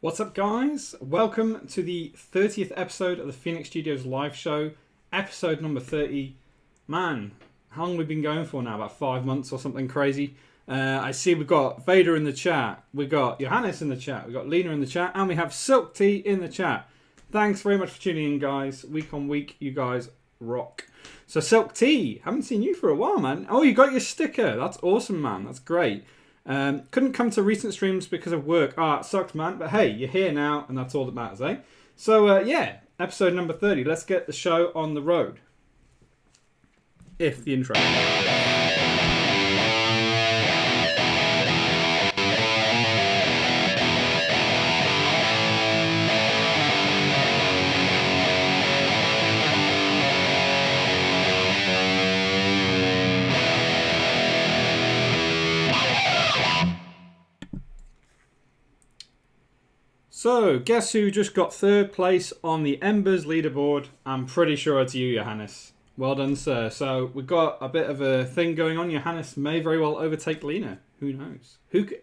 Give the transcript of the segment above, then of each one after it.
What's up, guys? Welcome to the 30th episode of the Phoenix Studios live show, episode number 30. Man, how long have we been going for now? About 5 months or something crazy. I see we've got Vader in the chat, we've got Johannes in the chat, we've got Lena in the chat, and we have Silk Tea in the chat. Thanks very much for tuning in, guys. Week on week, you guys rock. So, Silk Tea, haven't seen you for a while, man. Oh, you got your sticker. That's awesome, man. That's great. Couldn't come to recent streams because of work. It sucks, man. But hey, you're here now, and that's all that matters, eh? So, yeah, episode number 30. Let's get the show on the road. If the intro. So, guess who just got third place on the Embers leaderboard? I'm pretty sure it's you, Johannes. Well done, sir. So, we've got a bit of a thing going on. Johannes may very well overtake Lena. Who knows?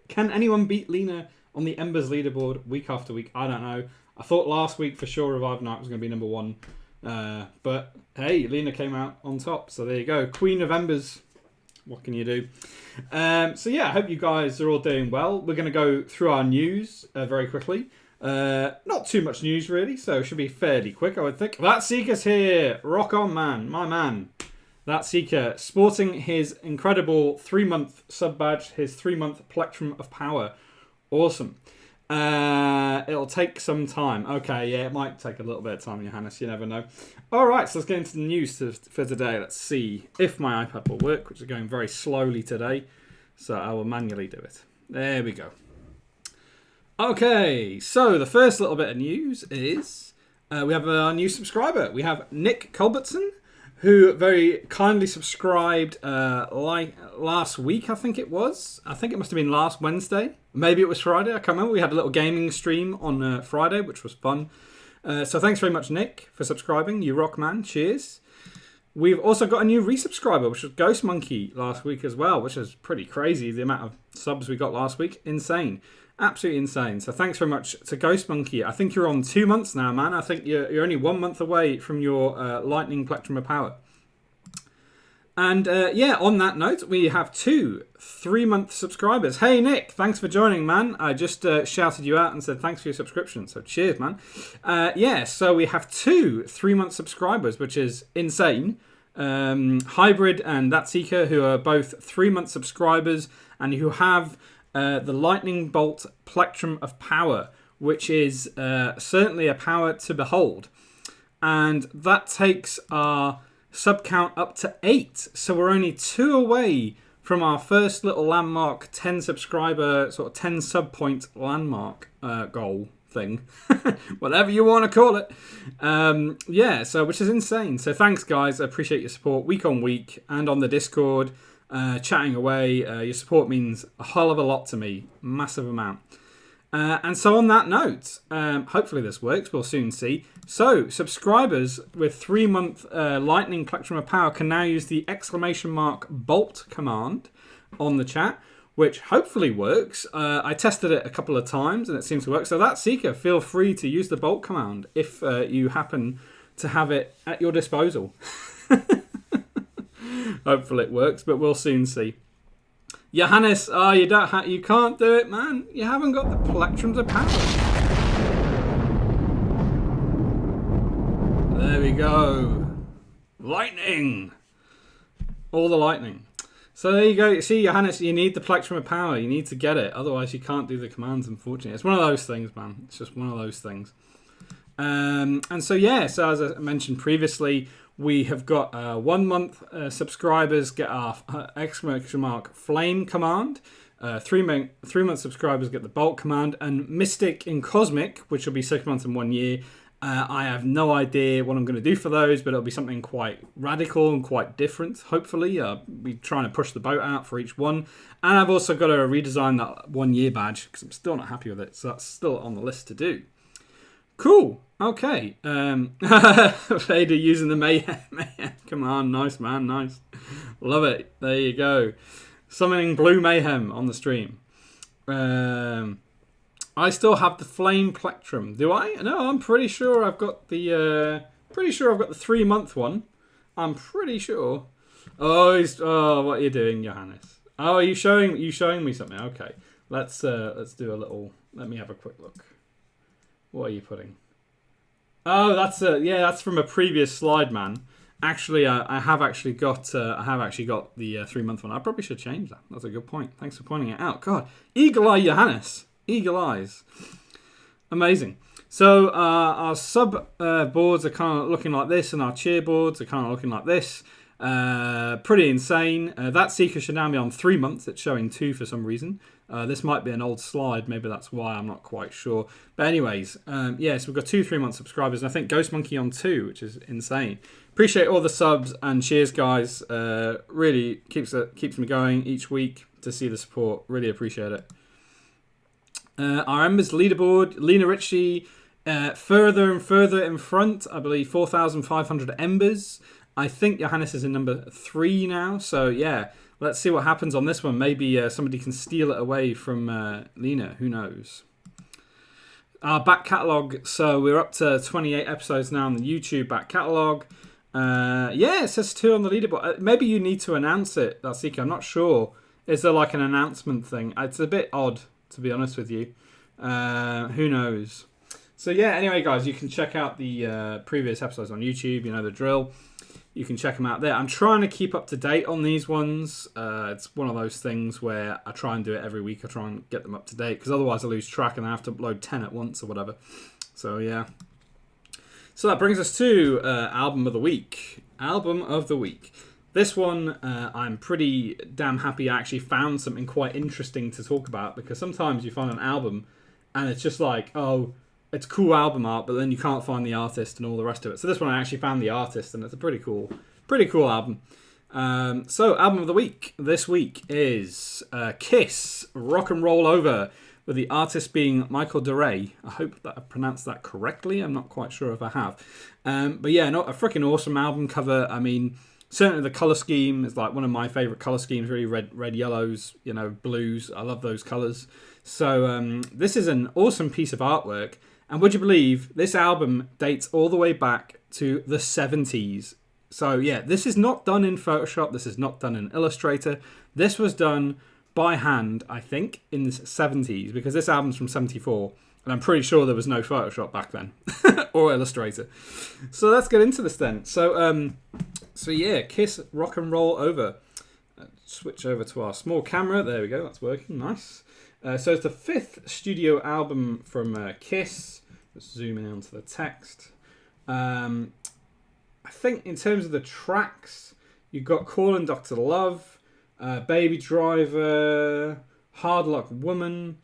Can anyone beat Lena on the Embers leaderboard week after week? I don't know. I thought last week for sure Revive Night was going to be number one. But, hey, Lena came out on top. So, there you go. Queen of Embers. What can you do? So, yeah, I hope you guys are all doing well. We're going to go through our news very quickly. Not too much news really, so it should be fairly quick, I would think. That Seeker's here. Rock on, man. My man. That Seeker sporting his incredible 3-month sub badge, his 3-month plectrum of power. Awesome. It'll take some time. Okay, yeah, it might take a little bit of time, Johannes. You never know. All right, so let's get into the news for today. Let's see if my iPad will work, which is going very slowly today. So I will manually do it. There we go. Okay, so the first little bit of news is we have a new subscriber. We have Nick Culbertson, who very kindly subscribed last week, I think it was. I think it must have been last Wednesday. Maybe it was Friday, I can't remember. We had a little gaming stream on Friday, which was fun. So thanks very much, Nick, for subscribing. You rock, man. Cheers. We've also got a new resubscriber, which was Ghost Monkey last week as well, which is pretty crazy, the amount of subs we got last week. Insane. Absolutely insane. So thanks very much to Ghost Monkey. I think you're on 2 months now, man. I think you're only 1 month away from your lightning plectrum of power. And yeah, on that note, we have 2 3-month subscribers. Hey, Nick, thanks for joining, man. I just shouted you out and said thanks for your subscription. So cheers, man. Yeah, so we have 2 3-month subscribers, which is insane. Hybrid and That Seeker, who are both 3-month subscribers and who have the Lightning Bolt Plectrum of Power, which is certainly a power to behold. And that takes our sub count up to 8. So we're only 2 away from our first little landmark 10 subscriber, sort of 10 sub point landmark goal thing. Whatever you want to call it. Yeah, so which is insane. So thanks, guys. I appreciate your support week on week and on the Discord. Chatting away. Your support means a hell of a lot to me. Massive amount. And so on that note, hopefully this works. We'll soon see. So subscribers with 3-month lightning plectrum of power can now use the ! Bolt command on the chat, which hopefully works. I tested it a couple of times and it seems to work. So That Seeker, feel free to use the Bolt command if you happen to have it at your disposal. Hopefully it works, but we'll soon see. Johannes, you can't do it, man. You haven't got the plectrums of power. There we go. Lightning. All the lightning. So there you go. See, Johannes, you need the plectrum of power. You need to get it. Otherwise, you can't do the commands, unfortunately. It's one of those things, man. It's just one of those things. And so, yeah, so as I mentioned previously, we have got 1 month subscribers get our !flame command. 3-month subscribers get the Bolt command. And Mystic in Cosmic, which will be 6 months and 1 year. I have no idea what I'm going to do for those, but it'll be something quite radical and quite different, hopefully. I'll be trying to push the boat out for each one. And I've also got to redesign that 1 year badge because I'm still not happy with it. So that's still on the list to do. Cool. Okay. Vader using the mayhem command. Nice, man. Nice. Love it. There you go. Summoning Blue Mayhem on the stream. I still have the Flame Plectrum. Do I? No, I'm pretty sure I've got the 3-month one. I'm pretty sure. Oh, what are you doing, Johannes? Oh, are you showing me something? Okay, let's do a little. Let me have a quick look. What are you putting? Oh, that's from a previous slide, man. Actually, I have actually got the 3-month one. I probably should change that. That's a good point. Thanks for pointing it out. God, eagle eye, Johannes. Eagle eyes. Amazing. So our sub boards are kind of looking like this, and our cheer boards are kind of looking like this. Pretty insane. That Seeker should now be on 3 months. It's showing 2 for some reason. This might be an old slide. Maybe that's why. I'm not quite sure. But anyways, so we've got 2 3-month subscribers, and I think Ghost Monkey on 2, which is insane. Appreciate all the subs and cheers, guys. Really keeps me going each week to see the support. Really appreciate it. Our Embers leaderboard, Lena Ritchie, further and further in front. I believe 4,500 Embers. I think Johannes is in number 3 now. So yeah, let's see what happens on this one. Maybe somebody can steal it away from Lena. Who knows? Our back catalogue. So we're up to 28 episodes now on the YouTube back catalogue. It says 2 on the leaderboard. Maybe you need to announce it, that's Seeker. I'm not sure. Is there like an announcement thing? It's a bit odd, to be honest with you. Who knows? So yeah, anyway, guys, you can check out the previous episodes on YouTube. You know the drill. You can check them out there. I'm trying to keep up to date on these ones. It's one of those things where I try and do it every week. I try and get them up to date, because otherwise I lose track and I have to upload 10 at once or whatever. So yeah. So that brings us to Album of the Week. Album of the Week. This one, I'm pretty damn happy I actually found something quite interesting to talk about, because sometimes you find an album and it's just like, oh, it's cool album art, but then you can't find the artist and all the rest of it. So this one I actually found the artist, and it's a pretty cool album. So Album of the Week this week is Kiss, Rock and Roll Over, with the artist being Michael DeRay. I hope that I pronounced that correctly. I'm not quite sure if I have. But yeah, a freaking awesome album cover. I mean, certainly the colour scheme is like one of my favourite colour schemes, really red, yellows, blues. I love those colours. So this is an awesome piece of artwork. And would you believe this album dates all the way back to the 70s? So yeah, this is not done in Photoshop. This is not done in Illustrator. This was done by hand, I think, in the 70s, because this album's from 74. And I'm pretty sure there was no Photoshop back then or Illustrator. So let's get into this then. So yeah, Kiss, Rock and Roll Over. Switch over to our small camera. There we go. That's working. Nice. So it's the 5th studio album from Kiss. Let's zoom in onto the text. I think in terms of the tracks, you've got Callin' Dr. Love, Baby Driver, Hard Luck Woman,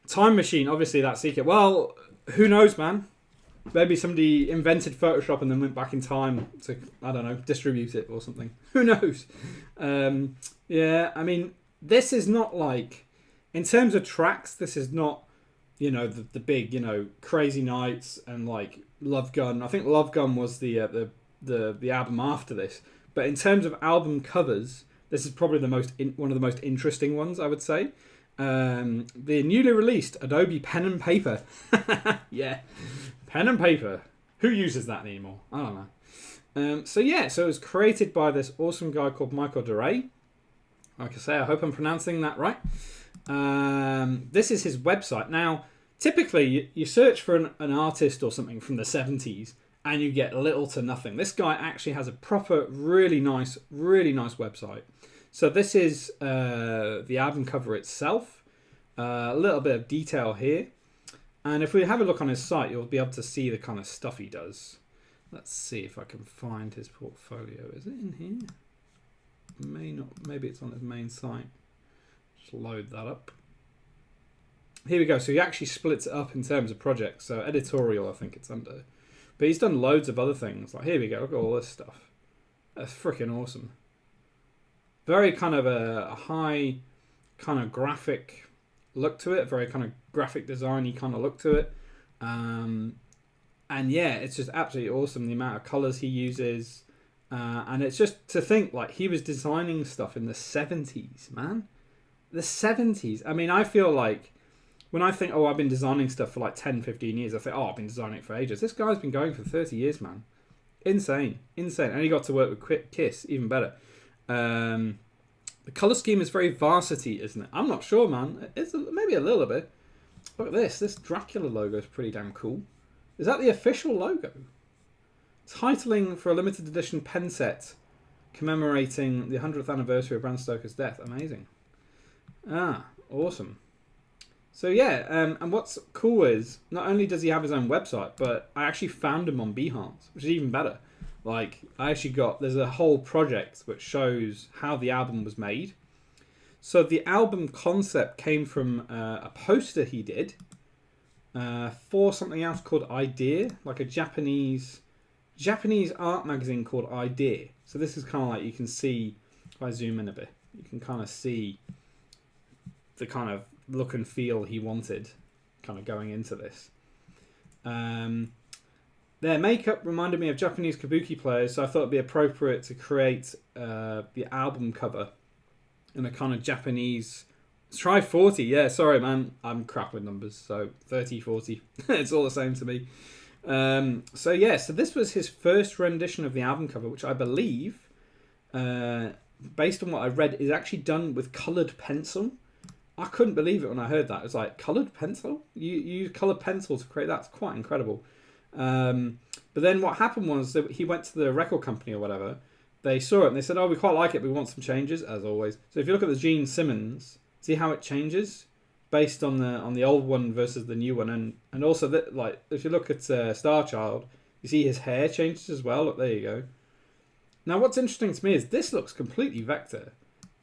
Time Machine. Obviously, that's Secret. Well, who knows, man? Maybe somebody invented Photoshop and then went back in time to, I don't know, distribute it or something. Who knows? Yeah, I mean, this is not like... In terms of tracks, this is not, the big, Crazy Nights and like Love Gun. I think Love Gun was the album after this. But in terms of album covers, this is probably one of the most interesting ones, I would say. The newly released Adobe Pen and Paper. Yeah, pen and paper. Who uses that anymore? I don't know. So it was created by this awesome guy called Michael DeRay. Like I say, I hope I'm pronouncing that right. This is his website. Now, typically, you search for an artist or something from the 70s and you get little to nothing. This guy actually has a proper, really nice website. So this is the album cover itself. A little bit of detail here. And if we have a look on his site, you'll be able to see the kind of stuff he does. Let's see if I can find his portfolio. Is it in here? Maybe it's on his main site. Load that up. Here we go. So he actually splits it up in terms of projects. So editorial, I think it's under. But he's done loads of other things. Like, here we go. Look at all this stuff. That's freaking awesome. Very kind of a high kind of graphic look to it. Very kind of graphic design-y kind of look to it. And yeah, it's just absolutely awesome. The amount of colours he uses. And it's just to think, like, he was designing stuff in the 70s, man. The 70s. I mean, I feel like when I think, oh, I've been designing stuff for like 10, 15 years, I think, oh, I've been designing it for ages. This guy's been going for 30 years, man. Insane. And he got to work with Kiss, even better. The colour scheme is very varsity, isn't it? I'm not sure, man. It's maybe a little bit. Look at this. This Dracula logo is pretty damn cool. Is that the official logo? Titling for a limited edition pen set commemorating the 100th anniversary of Bram Stoker's death. Amazing. Awesome. So yeah, and what's cool is, not only does he have his own website, but I actually found him on Behance, which is even better. Like, there's a whole project which shows how the album was made. So the album concept came from a poster he did for something else called Idea, like a Japanese art magazine called Idea. So this is kind of like, you can see, if I zoom in a bit, you can kind of see the kind of look and feel he wanted kind of going into this. Their makeup reminded me of Japanese kabuki players, so I thought it'd be appropriate to create the album cover in a kind of Japanese... Try 40, yeah, sorry man, I'm crap with numbers, so 30, 40, it's all the same to me. So this was his first rendition of the album cover, which I believe, based on what I read, is actually done with coloured pencil. I couldn't believe it when I heard that. It was like, coloured pencil? You use coloured pencil to create that? It's quite incredible. But then what happened was that he went to the record company or whatever. They saw it and they said, oh, we quite like it, but we want some changes, as always. So if you look at the Gene Simmons, see how it changes based on the old one versus the new one. And also, that, like, if you look at Star Child, you see his hair changes as well. Look, there you go. Now, what's interesting to me is this looks completely vector.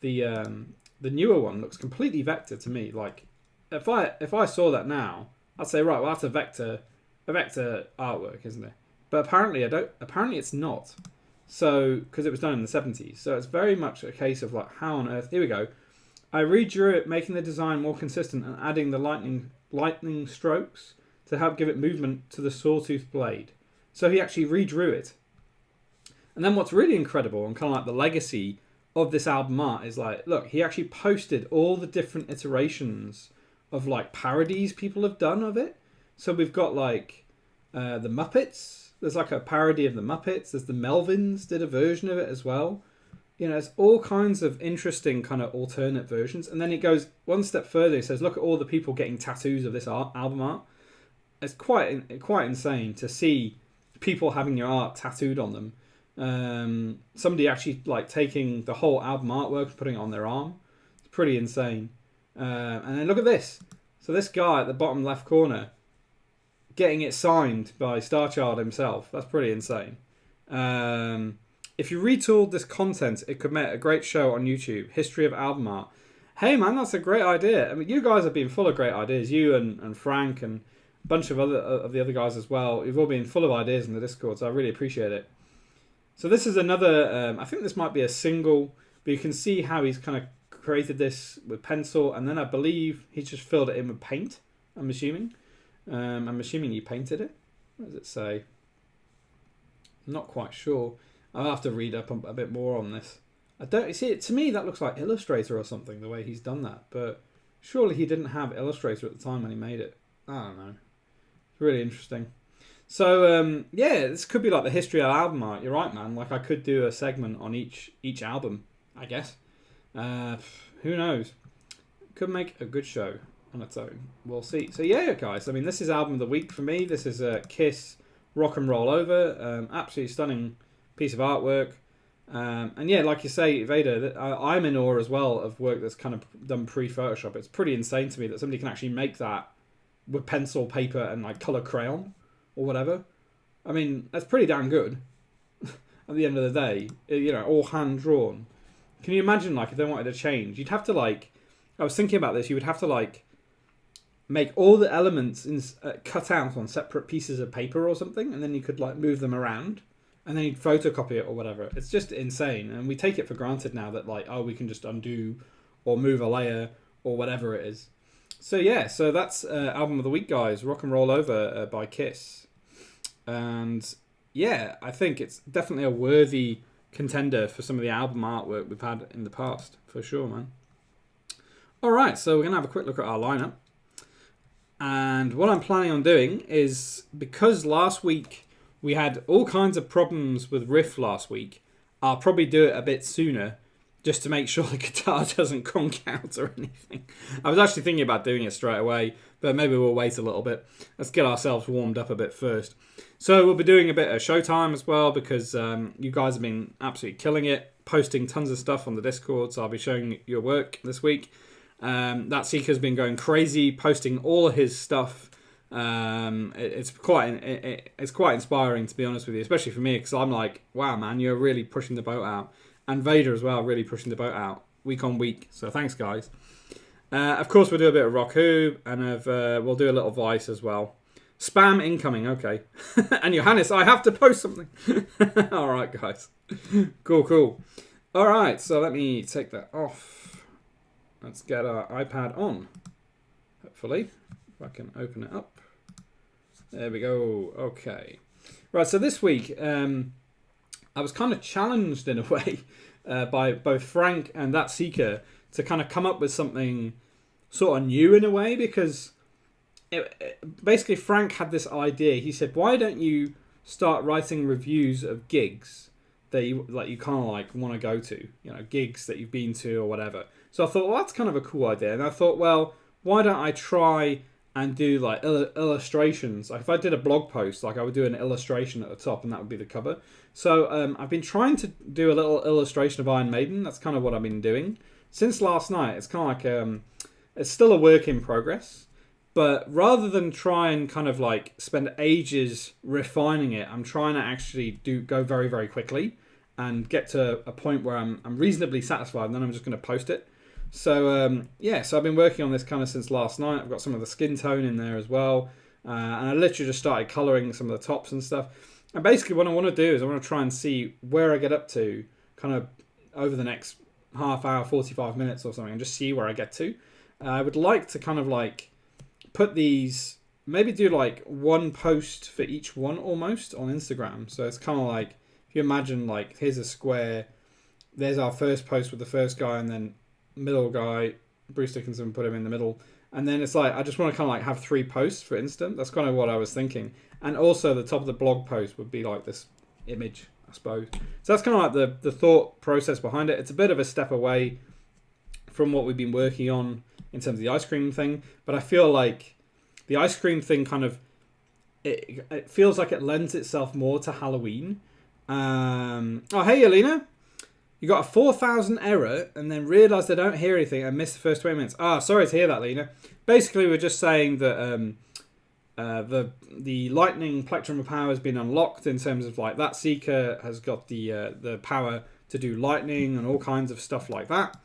The newer one looks completely vector to me. Like, if I saw that now, I'd say, right, well, that's a vector artwork, isn't it? But apparently it's not. So, because it was done in the 70s. So it's very much a case of like, how on earth? Here we go. I redrew it, making the design more consistent and adding the lightning strokes to help give it movement to the sawtooth blade. So he actually redrew it. And then what's really incredible and kind of like the legacy of this album art is like, look, he actually posted all the different iterations of like parodies people have done of it. So we've got like the Muppets. There's like a parody of the Muppets. There's the Melvins did a version of it as well. You know, it's all kinds of interesting kind of alternate versions. And then it goes one step further. It says, look at all the people getting tattoos of this album art. It's quite insane to see people having your art tattooed on them. Somebody actually like taking the whole album artwork and putting it on their arm. It's pretty insane. And then look at this. So this guy at the bottom left corner getting it signed by Starchild himself. That's pretty insane. If you retooled this content, it could make a great show on YouTube. History of album art. Hey man, that's a great idea. I mean, you guys have been full of great ideas. You and Frank and a bunch of the other guys as well. You've all been full of ideas in the Discord, so I really appreciate it. So this is another, I think this might be a single, but you can see how he's kind of created this with pencil, and then I believe he just filled it in with paint, I'm assuming. I'm assuming he painted it. What does it say? I'm not quite sure. I'll have to read up a bit more on this. I don't see it. To me, that looks like Illustrator or something, the way he's done that. But surely he didn't have Illustrator at the time when he made it. I don't know. It's really interesting. So, yeah, this could be like the history of album art. You're right, man. Like, I could do a segment on each album, I guess. Who knows? Could make a good show on its own. We'll see. So, yeah, guys. I mean, this is album of the week for me. This is Kiss Rock and Roll Over. Absolutely stunning piece of artwork. And, yeah, like you say, Vader, I'm in awe as well of work that's kind of done pre-Photoshop. It's pretty insane to me that somebody can actually make that with pencil, paper, and, like, colour crayon. Or whatever. I mean, that's pretty damn good. At the end of the day, you know, all hand drawn. Can you imagine, like, if they wanted to change, you'd have to, like, I was thinking about this. You would have to, like, make all the elements cut out on separate pieces of paper or something, and then you could, like, move them around, and then you'd photocopy it or whatever. It's just insane, and we take it for granted now that, like, oh, we can just undo or move a layer or whatever it is. So yeah, so that's album of the week, guys. Rock and Roll Over by Kiss. And yeah, I think it's definitely a worthy contender for some of the album artwork we've had in the past, for sure, man. All right, so we're going to have a quick look at our lineup. And what I'm planning on doing is, because last week we had all kinds of problems with Riff last week, I'll probably do it a bit sooner just to make sure the guitar doesn't conk out or anything. I was actually thinking about doing it straight away, but maybe we'll wait a little bit. Let's get ourselves warmed up a bit first. So we'll be doing a bit of Showtime as well, because you guys have been absolutely killing it, posting tons of stuff on the Discord, so I'll be showing your work this week. That Seeker's been going crazy, posting all of his stuff. It's quite inspiring, to be honest with you, especially for me, because I'm like, wow, man, you're really pushing the boat out. And Vader as well, really pushing the boat out week on week. So thanks, guys. Of course, we'll do a bit of Rock Who, and we'll do a little Vice as well. Spam incoming, okay. And Johannes, I have to post something. All right, guys. Cool. All right, so let me take that off. Let's get our iPad on, hopefully. If I can open it up. There we go. Okay. Right, so this week, I was kind of challenged in a way by both Frank and That Seeker to kind of come up with something sort of new in a way, because basically Frank had this idea. He said, why don't you start writing reviews of gigs that you kind of like want to go to, gigs that you've been to or whatever. So I thought, well, that's kind of a cool idea. And I thought, well, why don't I try and do like illustrations? Like if I did a blog post, like I would do an illustration at the top and that would be the cover. So I've been trying to do a little illustration of Iron Maiden. That's kind of what I've been doing since last night. It's kind of like it's still a work in progress, but rather than try and kind of like spend ages refining it, I'm trying to actually go very, very quickly and get to a point where I'm reasonably satisfied, and then I'm just going to post it. So so I've been working on this kind of since last night. I've got some of the skin tone in there as well, and I literally just started colouring some of the tops and stuff. And basically what I want to do is I want to try and see where I get up to kind of over the next half hour, 45 minutes or something, and just see where I get to. I would like to kind of like put these, maybe do like one post for each one almost on Instagram. So it's kind of like, if you imagine like, here's a square, there's our first post with the first guy, and then middle guy, Bruce Dickinson, put him in the middle. And then it's like, I just want to kind of like have 3 posts for Insta. That's kind of what I was thinking. And also the top of the blog post would be like this image, I suppose. So that's kind of like the thought process behind it. It's a bit of a step away from what we've been working on in terms of the ice cream thing. But I feel like the ice cream thing kind of, it feels like it lends itself more to Halloween. Oh, hey, Alina. You got a 4,000 error and then realised I don't hear anything and missed the first 20 minutes. Sorry to hear that, Lena. Basically, we're just saying that the lightning plectrum of power has been unlocked in terms of like That Seeker has got the power to do lightning and all kinds of stuff like that.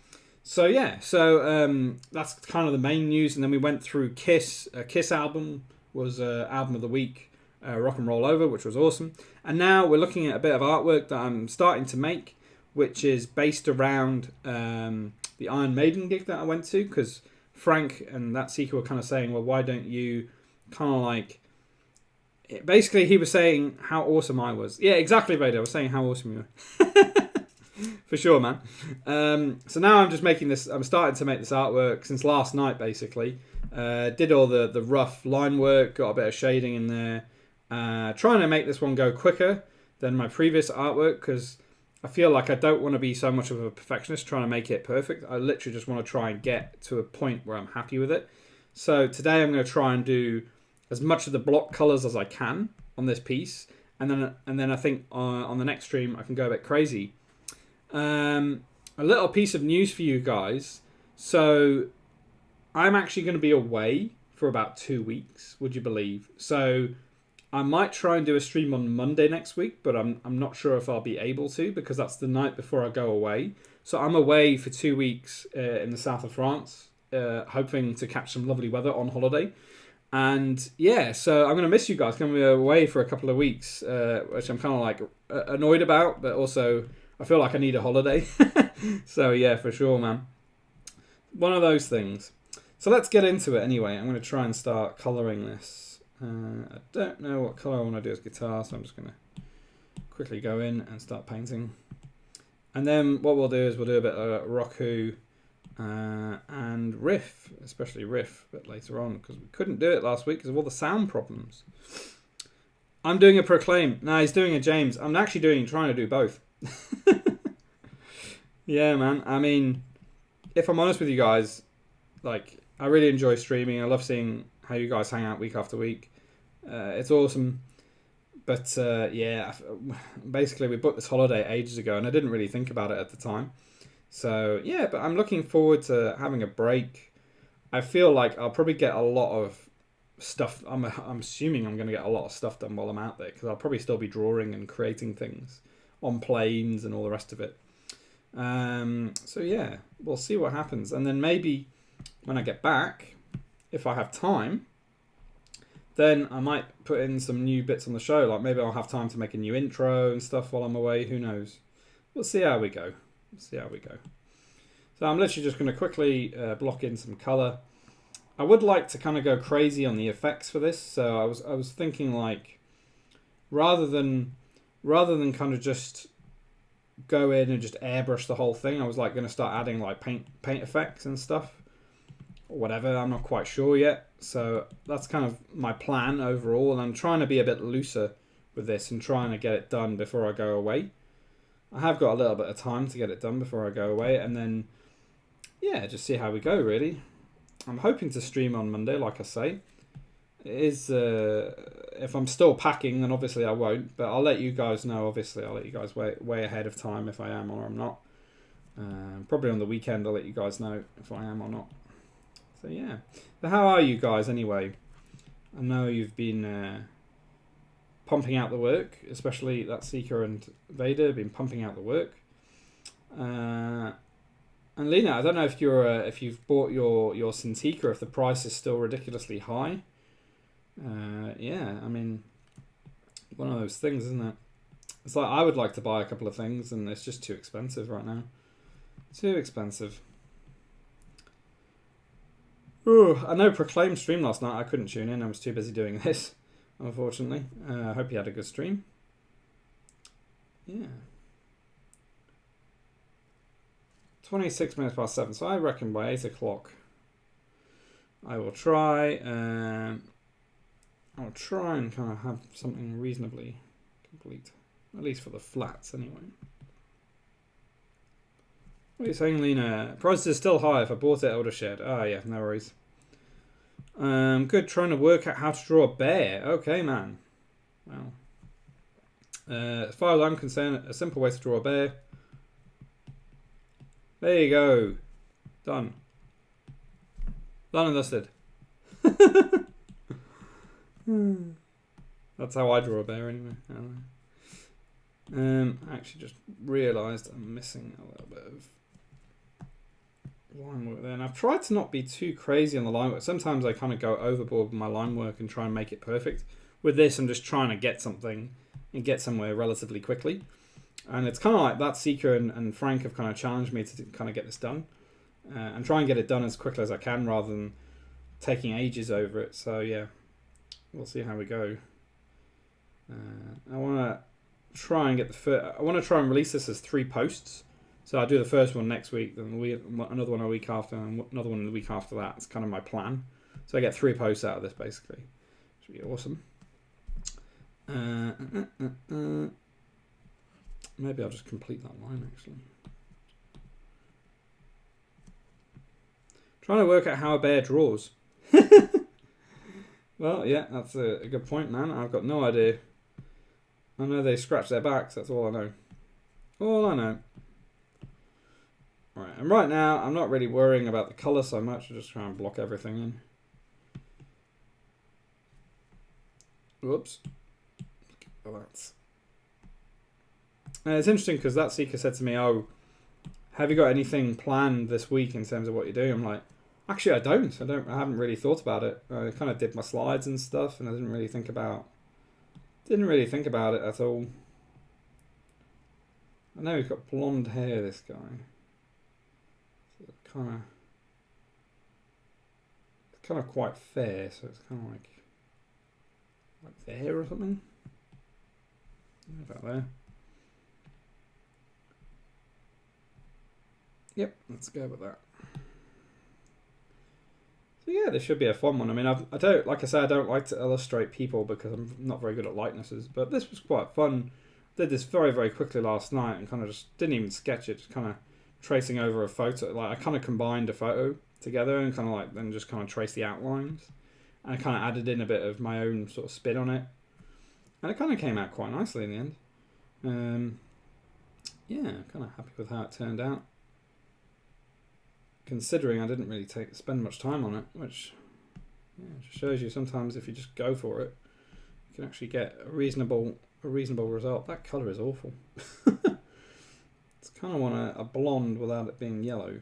So yeah, that's kind of the main news. And then we went through Kiss. Kiss album was album of the week, Rock and Roll Over, which was awesome. And now we're looking at a bit of artwork that I'm starting to make, which is based around the Iron Maiden gig that I went to, because Frank and That Seeker were kind of saying, well, why don't you kind of like... Basically, he was saying how awesome I was. Yeah, exactly, Vader. I was saying how awesome you were. For sure, man. So now I'm just making this... I'm starting to make this artwork since last night, basically. Did all the rough line work, got a bit of shading in there. Trying to make this one go quicker than my previous artwork, because I feel like I don't want to be so much of a perfectionist trying to make it perfect. I literally just want to try and get to a point where I'm happy with it. So today I'm going to try and do as much of the block colours as I can on this piece. And then I think on the next stream I can go a bit crazy. A little piece of news for you guys. So I'm actually going to be away for about 2 weeks, would you believe? So I might try and do a stream on Monday next week, but I'm not sure if I'll be able to, because that's the night before I go away. So I'm away for 2 weeks in the south of France, hoping to catch some lovely weather on holiday. And yeah, so I'm going to miss you guys. I'm going to be away for a couple of weeks, which I'm kind of like annoyed about, but also I feel like I need a holiday. So yeah, for sure, man. One of those things. So let's get into it anyway. I'm going to try and start colouring this. I don't know what colour I want to do as guitar, so I'm just going to quickly go in and start painting. And then what we'll do is we'll do a bit of Rock Who and Riff, especially Riff, a bit later on, because we couldn't do it last week because of all the sound problems. I'm doing a Proclaim. No, he's doing a James. I'm actually trying to do both. Yeah, man. I mean, if I'm honest with you guys, like, I really enjoy streaming. I love seeing how you guys hang out week after week. It's awesome. But yeah, basically we booked this holiday ages ago and I didn't really think about it at the time. So yeah, but I'm looking forward to having a break. I feel like I'll probably get a lot of stuff. I'm assuming I'm going to get a lot of stuff done while I'm out there because I'll probably still be drawing and creating things on planes and all the rest of it. So yeah, we'll see what happens. And then maybe when I get back, if I have time, then I might put in some new bits on the show. Like maybe I'll have time to make a new intro and stuff while I'm away. Who knows? We'll see how we go. So I'm literally just going to quickly block in some color. I would like to kind of go crazy on the effects for this. So I was thinking like rather than kind of just go in and just airbrush the whole thing, I was like going to start adding like paint effects and stuff or whatever. I'm not quite sure yet. So that's kind of my plan overall, and I'm trying to be a bit looser with this and trying to get it done before I go away. I have got a little bit of time to get it done before I go away, and then yeah, just see how we go really. I'm hoping to stream on Monday, like I say. It is if I'm still packing, then obviously I won't, but I'll let you guys know. Obviously I'll let you guys way ahead of time if I am or I'm not. Probably on the weekend I'll let you guys know if I am or not. So yeah, but how are you guys anyway? I know you've been pumping out the work, especially that Seeker and Vader have been pumping out the work. And Lena, I don't know if you've bought your Cintiqa, if the price is still ridiculously high. Yeah, I mean, one of those things, isn't it? It's like I would like to buy a couple of things, and it's just too expensive right now. Too expensive. Ooh, I know Proclaim streamed last night. I couldn't tune in. I was too busy doing this, unfortunately. I hope you had a good stream. Yeah. 26 minutes past 7, so I reckon by 8 o'clock I will try. I'll try and kind of have something reasonably complete, at least for the flats anyway. What are you saying, Lena? Prices are still high. If I bought it, I would have shared. Ah, yeah, no worries. Good, trying to work out how to draw a bear. Okay, man. Well, as far as I'm concerned, a simple way to draw a bear. There you go. Done. Done and dusted. That's how I draw a bear anyway. I actually just realised I'm missing a little bit of line work there. And I've tried to not be too crazy on the line work. Sometimes I kind of go overboard with my line work and try and make it perfect. With this, I'm just trying to get something and get somewhere relatively quickly. And it's kind of like that Seeker and Frank have kind of challenged me to kind of get this done. And try and get it done as quickly as I can rather than taking ages over it. So yeah, we'll see how we go. I want to try and get I want to try and release this as 3 posts. So I'll do the first one next week, then another one a week after, and another one the week after that. It's kind of my plan. So I get 3 posts out of this basically. Should be awesome. Maybe I'll just complete that line actually. Trying to work out how a bear draws. Well, yeah, that's a good point, man. I've got no idea. I know they scratch their backs, that's all I know. All I know. Right, and right now, I'm not really worrying about the colour so much. I just try and block everything in. Whoops. Oh, that's... it's interesting because that Seeker said to me, oh, have you got anything planned this week in terms of what you're doing? I'm like, actually, I don't. I haven't really thought about it. I kind of did my slides and stuff, and I didn't really think about it at all. I know he's got blonde hair, this guy. So it's kind of quite fair, so it's kind of like there or something. About there. Yep, let's go with that. But yeah, this should be a fun one. I mean, I don't, like I said, I don't like to illustrate people because I'm not very good at likenesses. But this was quite fun. Did this very, very quickly last night and kind of just didn't even sketch it. Just kind of tracing over a photo. Like I kind of combined a photo together and kind of like then just kind of trace the outlines. And I kind of added in a bit of my own sort of spin on it. And it kind of came out quite nicely in the end. Yeah, kind of happy with how it turned out. Considering I didn't really spend much time on it, which just shows you sometimes if you just go for it, you can actually get a reasonable result. That colour is awful. It's kind of want a blonde without it being yellow.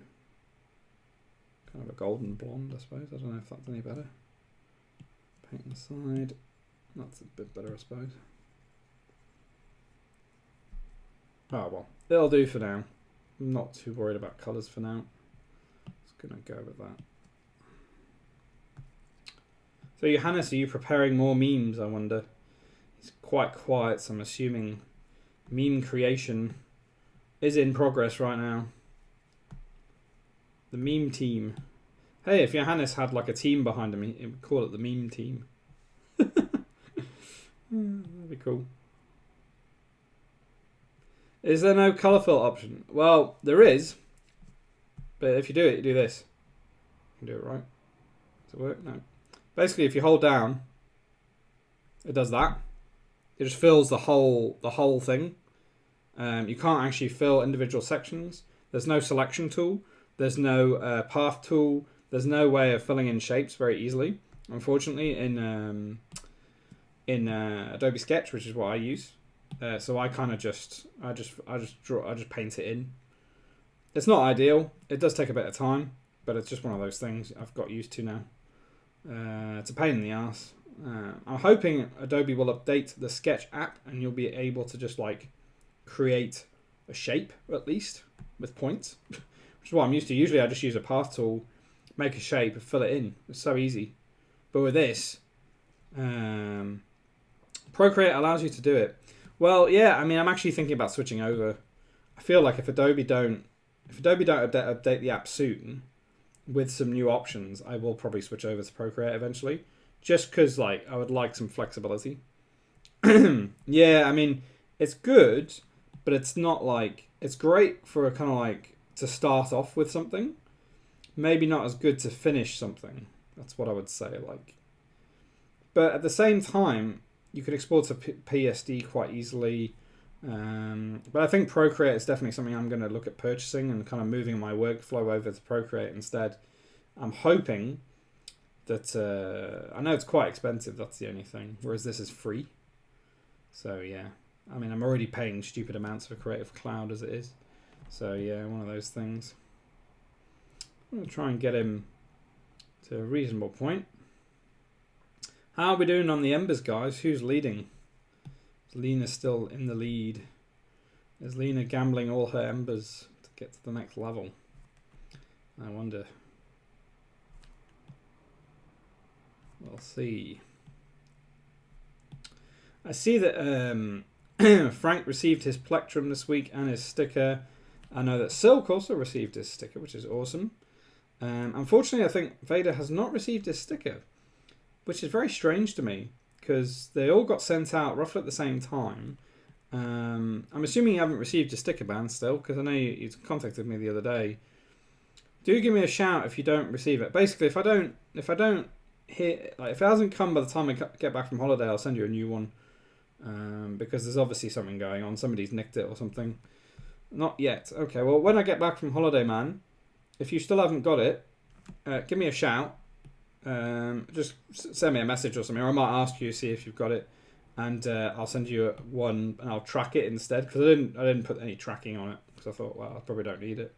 Kind of a golden blonde, I suppose. I don't know if that's any better. Paint on the side. That's a bit better, I suppose. Oh well, it'll do for now. I'm not too worried about colours for now. Just gonna go with that. So Johannes, are you preparing more memes, I wonder? It's quite quiet, so I'm assuming meme creation is in progress right now. The meme team. Hey, if Johannes had like a team behind him, he would call it the meme team. That'd be cool. Is there no colour fill option? Well, there is. But if you do it, you do this. You can do it right. Does it work? No. Basically, if you hold down, it does that. It just fills the whole thing. You can't actually fill individual sections. There's no selection tool. There's no path tool. There's no way of filling in shapes very easily. Unfortunately, in Adobe Sketch, which is what I use. So I kind of just paint it in. It's not ideal. It does take a bit of time, but it's just one of those things I've got used to now. It's a pain in the ass. I'm hoping Adobe will update the Sketch app and you'll be able to just like create a shape at least with points, which is what I'm used to. Usually I just use a path tool, make a shape and fill it in. It's so easy. But with this, Procreate allows you to do it. Well, yeah, I mean, I'm actually thinking about switching over. I feel like if Adobe don't update the app soon with some new options, I will probably switch over to Procreate eventually. Just because, like, I would like some flexibility. Yeah, I mean, it's good, but it's not like... It's great for a kind of like to start off with something. Maybe not as good to finish something. That's what I would say, like. But at the same time, you could export to PSD quite easily. But I think Procreate is definitely something I'm going to look at purchasing and kind of moving my workflow over to Procreate instead. I'm hoping that... I know it's quite expensive, that's the only thing. Whereas this is free. So, yeah. I mean, I'm already paying stupid amounts for Creative Cloud as it is. So, yeah, one of those things. I'm going to try and get him to a reasonable point. How are we doing on the embers, guys? Who's leading? Is Lena still in the lead? Is Lena gambling all her embers to get to the next level? I wonder. We'll see. I see that Frank received his plectrum this week and his sticker. I know that Silk also received his sticker, which is awesome. Unfortunately, I think Vader has not received his sticker, which is very strange to me because they all got sent out roughly at the same time. I'm assuming you haven't received your sticker band still, because I know you contacted me the other day. Do give me a shout if you don't receive it. Basically, if I don't hit, like if it hasn't come by the time I get back from holiday, I'll send you a new one. Because there's obviously something going on. Somebody's nicked it or something. Not yet. Okay, well, when I get back from holiday, man, if you still haven't got it, give me a shout. Just send me a message or something, or I might ask you, see if you've got it, and I'll send you one and I'll track it instead, because I didn't put any tracking on it because I thought, well, I probably don't need it,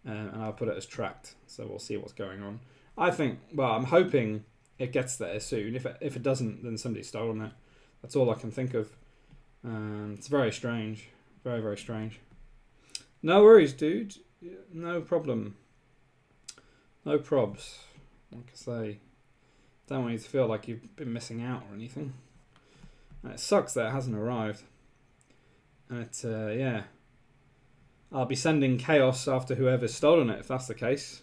and I'll put it as tracked, so we'll see what's going on. I think, well, I'm hoping it gets there soon. If it doesn't, then somebody's stolen it. That's all I can think of. It's very strange, very, very strange. No worries, dude. No problem. No probs. Like I say, don't want you to feel like you've been missing out or anything. And it sucks that it hasn't arrived. And it's, yeah. I'll be sending Chaos after whoever's stolen it, if that's the case.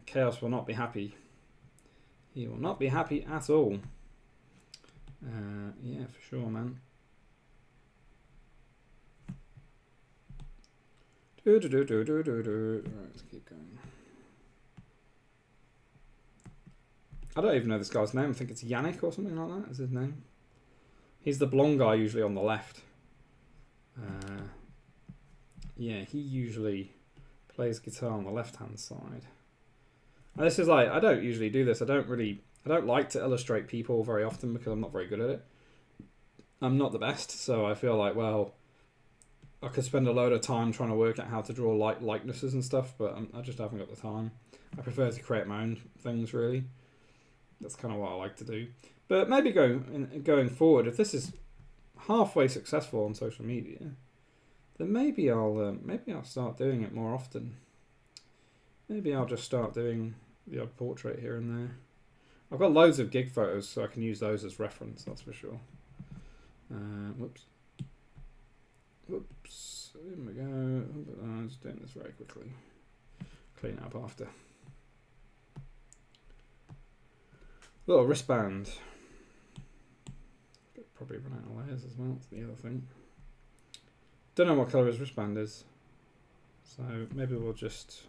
Chaos will not be happy. You will not be happy at all. Yeah, for sure, man. Right, let's keep going. I don't even know this guy's name. I think it's Yannick or something like that is his name. He's the blonde guy usually on the left. Yeah, he usually plays guitar on the left-hand side. And this is like, I don't usually do this. I don't like to illustrate people very often because I'm not very good at it. I'm not the best, so I feel like, well, I could spend a load of time trying to work out how to draw likenesses and stuff, but I just haven't got the time. I prefer to create my own things, really. That's kind of what I like to do. But maybe going forward, if this is halfway successful on social media, then maybe I'll start doing it more often. Maybe I'll just start doing the odd portrait here and there. I've got loads of gig photos, so I can use those as reference, that's for sure. Whoops. Whoops. Here we go. I'm just doing this very quickly. Clean up after. Little wristband. Probably run out of layers as well, that's the other thing. Don't know what colour his wristband is. So maybe we'll just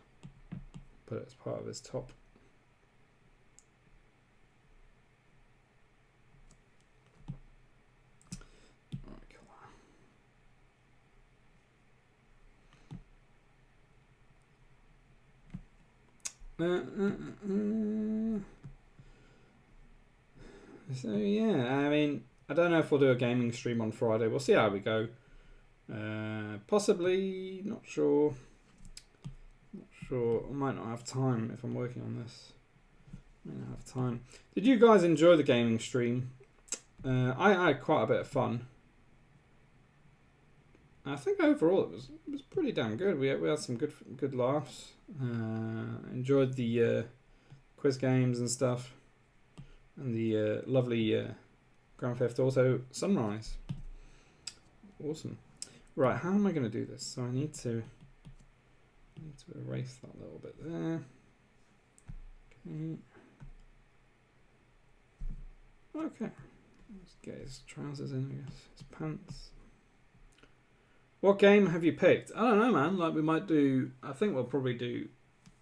put it as part of his top. So yeah, I mean, I don't know if we'll do a gaming stream on Friday. We'll see how we go. Possibly, not sure. Not sure. I might not have time if I'm working on this. Might not have time. Did you guys enjoy the gaming stream? I had quite a bit of fun. I think overall it was pretty damn good. We had some good laughs. Enjoyed the quiz games and stuff, and the lovely Grand Theft Auto Sunrise. Awesome. Right, how am I going to do this? So I need to erase that little bit there. Okay. Let's get his trousers in, I guess. His pants. What game have you picked? I don't know, man. Like, we might do... I think we'll probably do...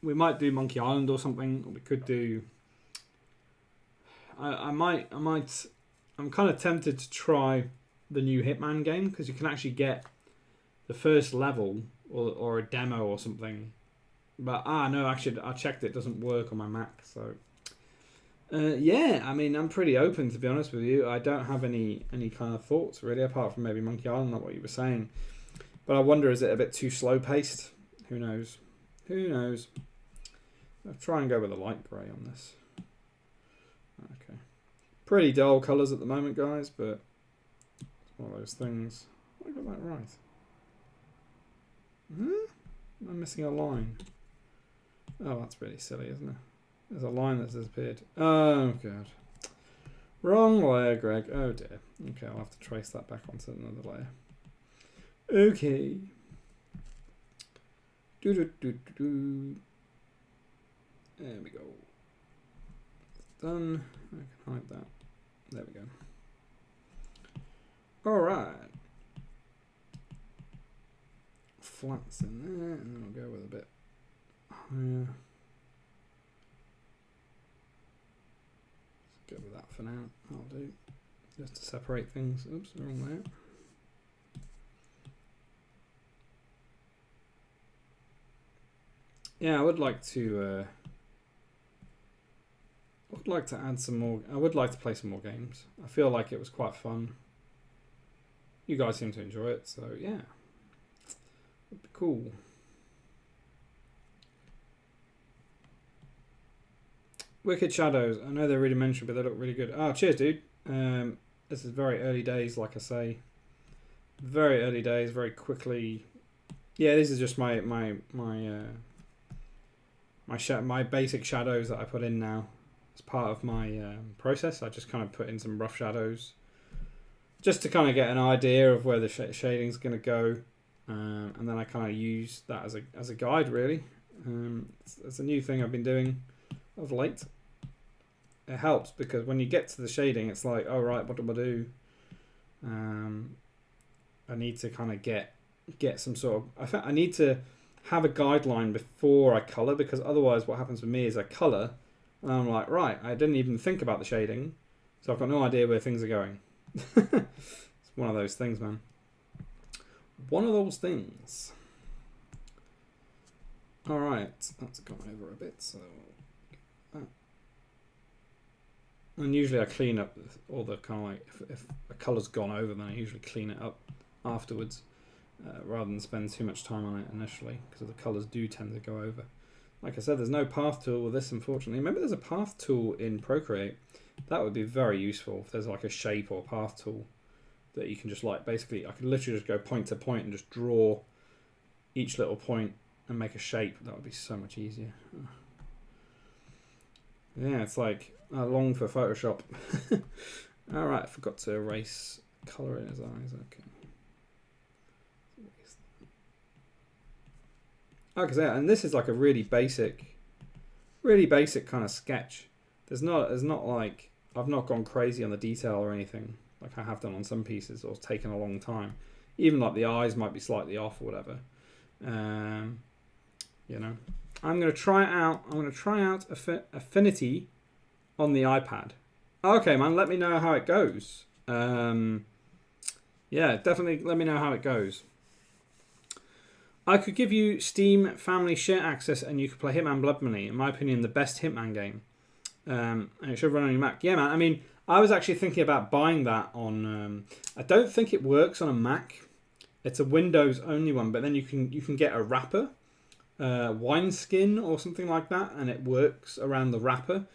We might do Monkey Island or something. Or we could do... I might... I'm kind of tempted to try the new Hitman game, because you can actually get the first level or a demo or something. But, no, actually, I checked it doesn't work on my Mac, so... yeah, I mean, I'm pretty open, to be honest with you. I don't have any kind of thoughts, really, apart from maybe Monkey Island, not what you were saying. But I wonder, is it a bit too slow-paced? Who knows? Who knows? I'll try and go with a light grey on this. Okay. Pretty dull colours at the moment, guys, but it's one of those things. I got that right. I'm missing a line. Oh, that's really silly, isn't it? There's a line that's disappeared. Oh, God. Wrong layer, Greg. Oh, dear. Okay, I'll have to trace that back onto another layer. Okay. There we go. It's done. I can hide that. There we go. Alright. Flats in there, and then we'll go with a bit higher. Let's go with that for now. I'll do. Just to separate things. Oops, wrong layer. Yeah, I would like to add some more. I would like to play some more games. I feel like it was quite fun. You guys seem to enjoy it, so yeah, it'd be cool. Wicked Shadows. I know they're really mentioned, but they look really good. Oh, cheers, dude. This is very early days, like I say. Very early days. Very quickly. Yeah, this is just my basic shadows that I put in now as part of my process. I just kind of put in some rough shadows just to kind of get an idea of where the shading is going to go, and then I kind of use that as a guide, really. It's a new thing I've been doing of late. it helps, because when you get to the shading, it's like, oh right, what do I do? I need to kind of get some sort of, I need to have a guideline before I colour, because otherwise what happens with me is I colour and I'm like, right, I didn't even think about the shading, so I've got no idea where things are going. It's one of those things, man. One of those things. Alright, that's gone over a bit, so... And usually I clean up all the kind of like, if a colour's gone over, then I usually clean it up afterwards, rather than spend too much time on it initially, because the colours do tend to go over. Like I said, there's no path tool with this, unfortunately. Maybe there's a path tool in Procreate. That would be very useful if there's like a shape or path tool that you can just like, basically, I could literally just go point to point and just draw each little point and make a shape. That would be so much easier. Yeah, it's like, I long for Photoshop. Alright, I forgot to erase colour in his eyes. Okay. Like I say, and this is like a really basic kind of sketch. There's not like, I've not gone crazy on the detail or anything like I have done on some pieces, or it's taken a long time. Even like the eyes might be slightly off or whatever. You know, I'm going to try it out. I'm going to try out Affinity on the iPad. Okay, man, let me know how it goes. Yeah, definitely let me know how it goes. I could give you Steam Family Share access and you could play Hitman Blood Money. In my opinion, the best Hitman game. And it should run on your Mac. Yeah, man, I mean, I was actually thinking about buying that on... I don't think it works on a Mac. It's a Windows only one, but then you can get a wrapper. Wineskin or something like that, and it works around the wrapper.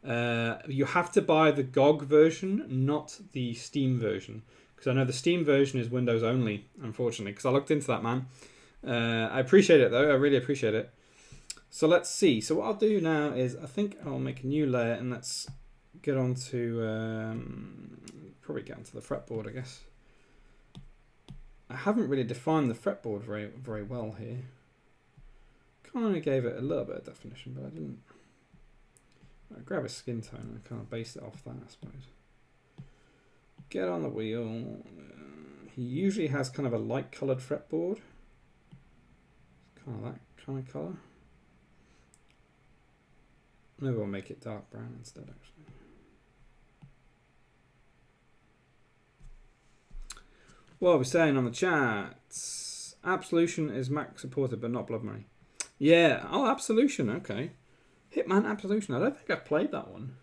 You have to buy the GOG version, not the Steam version, because I know the Steam version is Windows only, unfortunately, because I looked into that, man. I appreciate it though, I really appreciate it. So let's see. So what I'll do now is, I think I'll make a new layer, and let's get on to probably get onto the fretboard, I guess. I haven't really defined the fretboard very well here. Kind of gave it a little bit of definition, but I didn't. I grab a skin tone and kind of base it off that, I suppose. Get on the wheel. He usually has kind of a light coloured fretboard. Kind of that kind of colour. Maybe we'll make it dark brown instead, actually. What are we saying on the chat? Absolution is Mac supported, but not Blood Money. Yeah. Oh, Absolution. Okay. Hitman Absolution. I don't think I've played that one.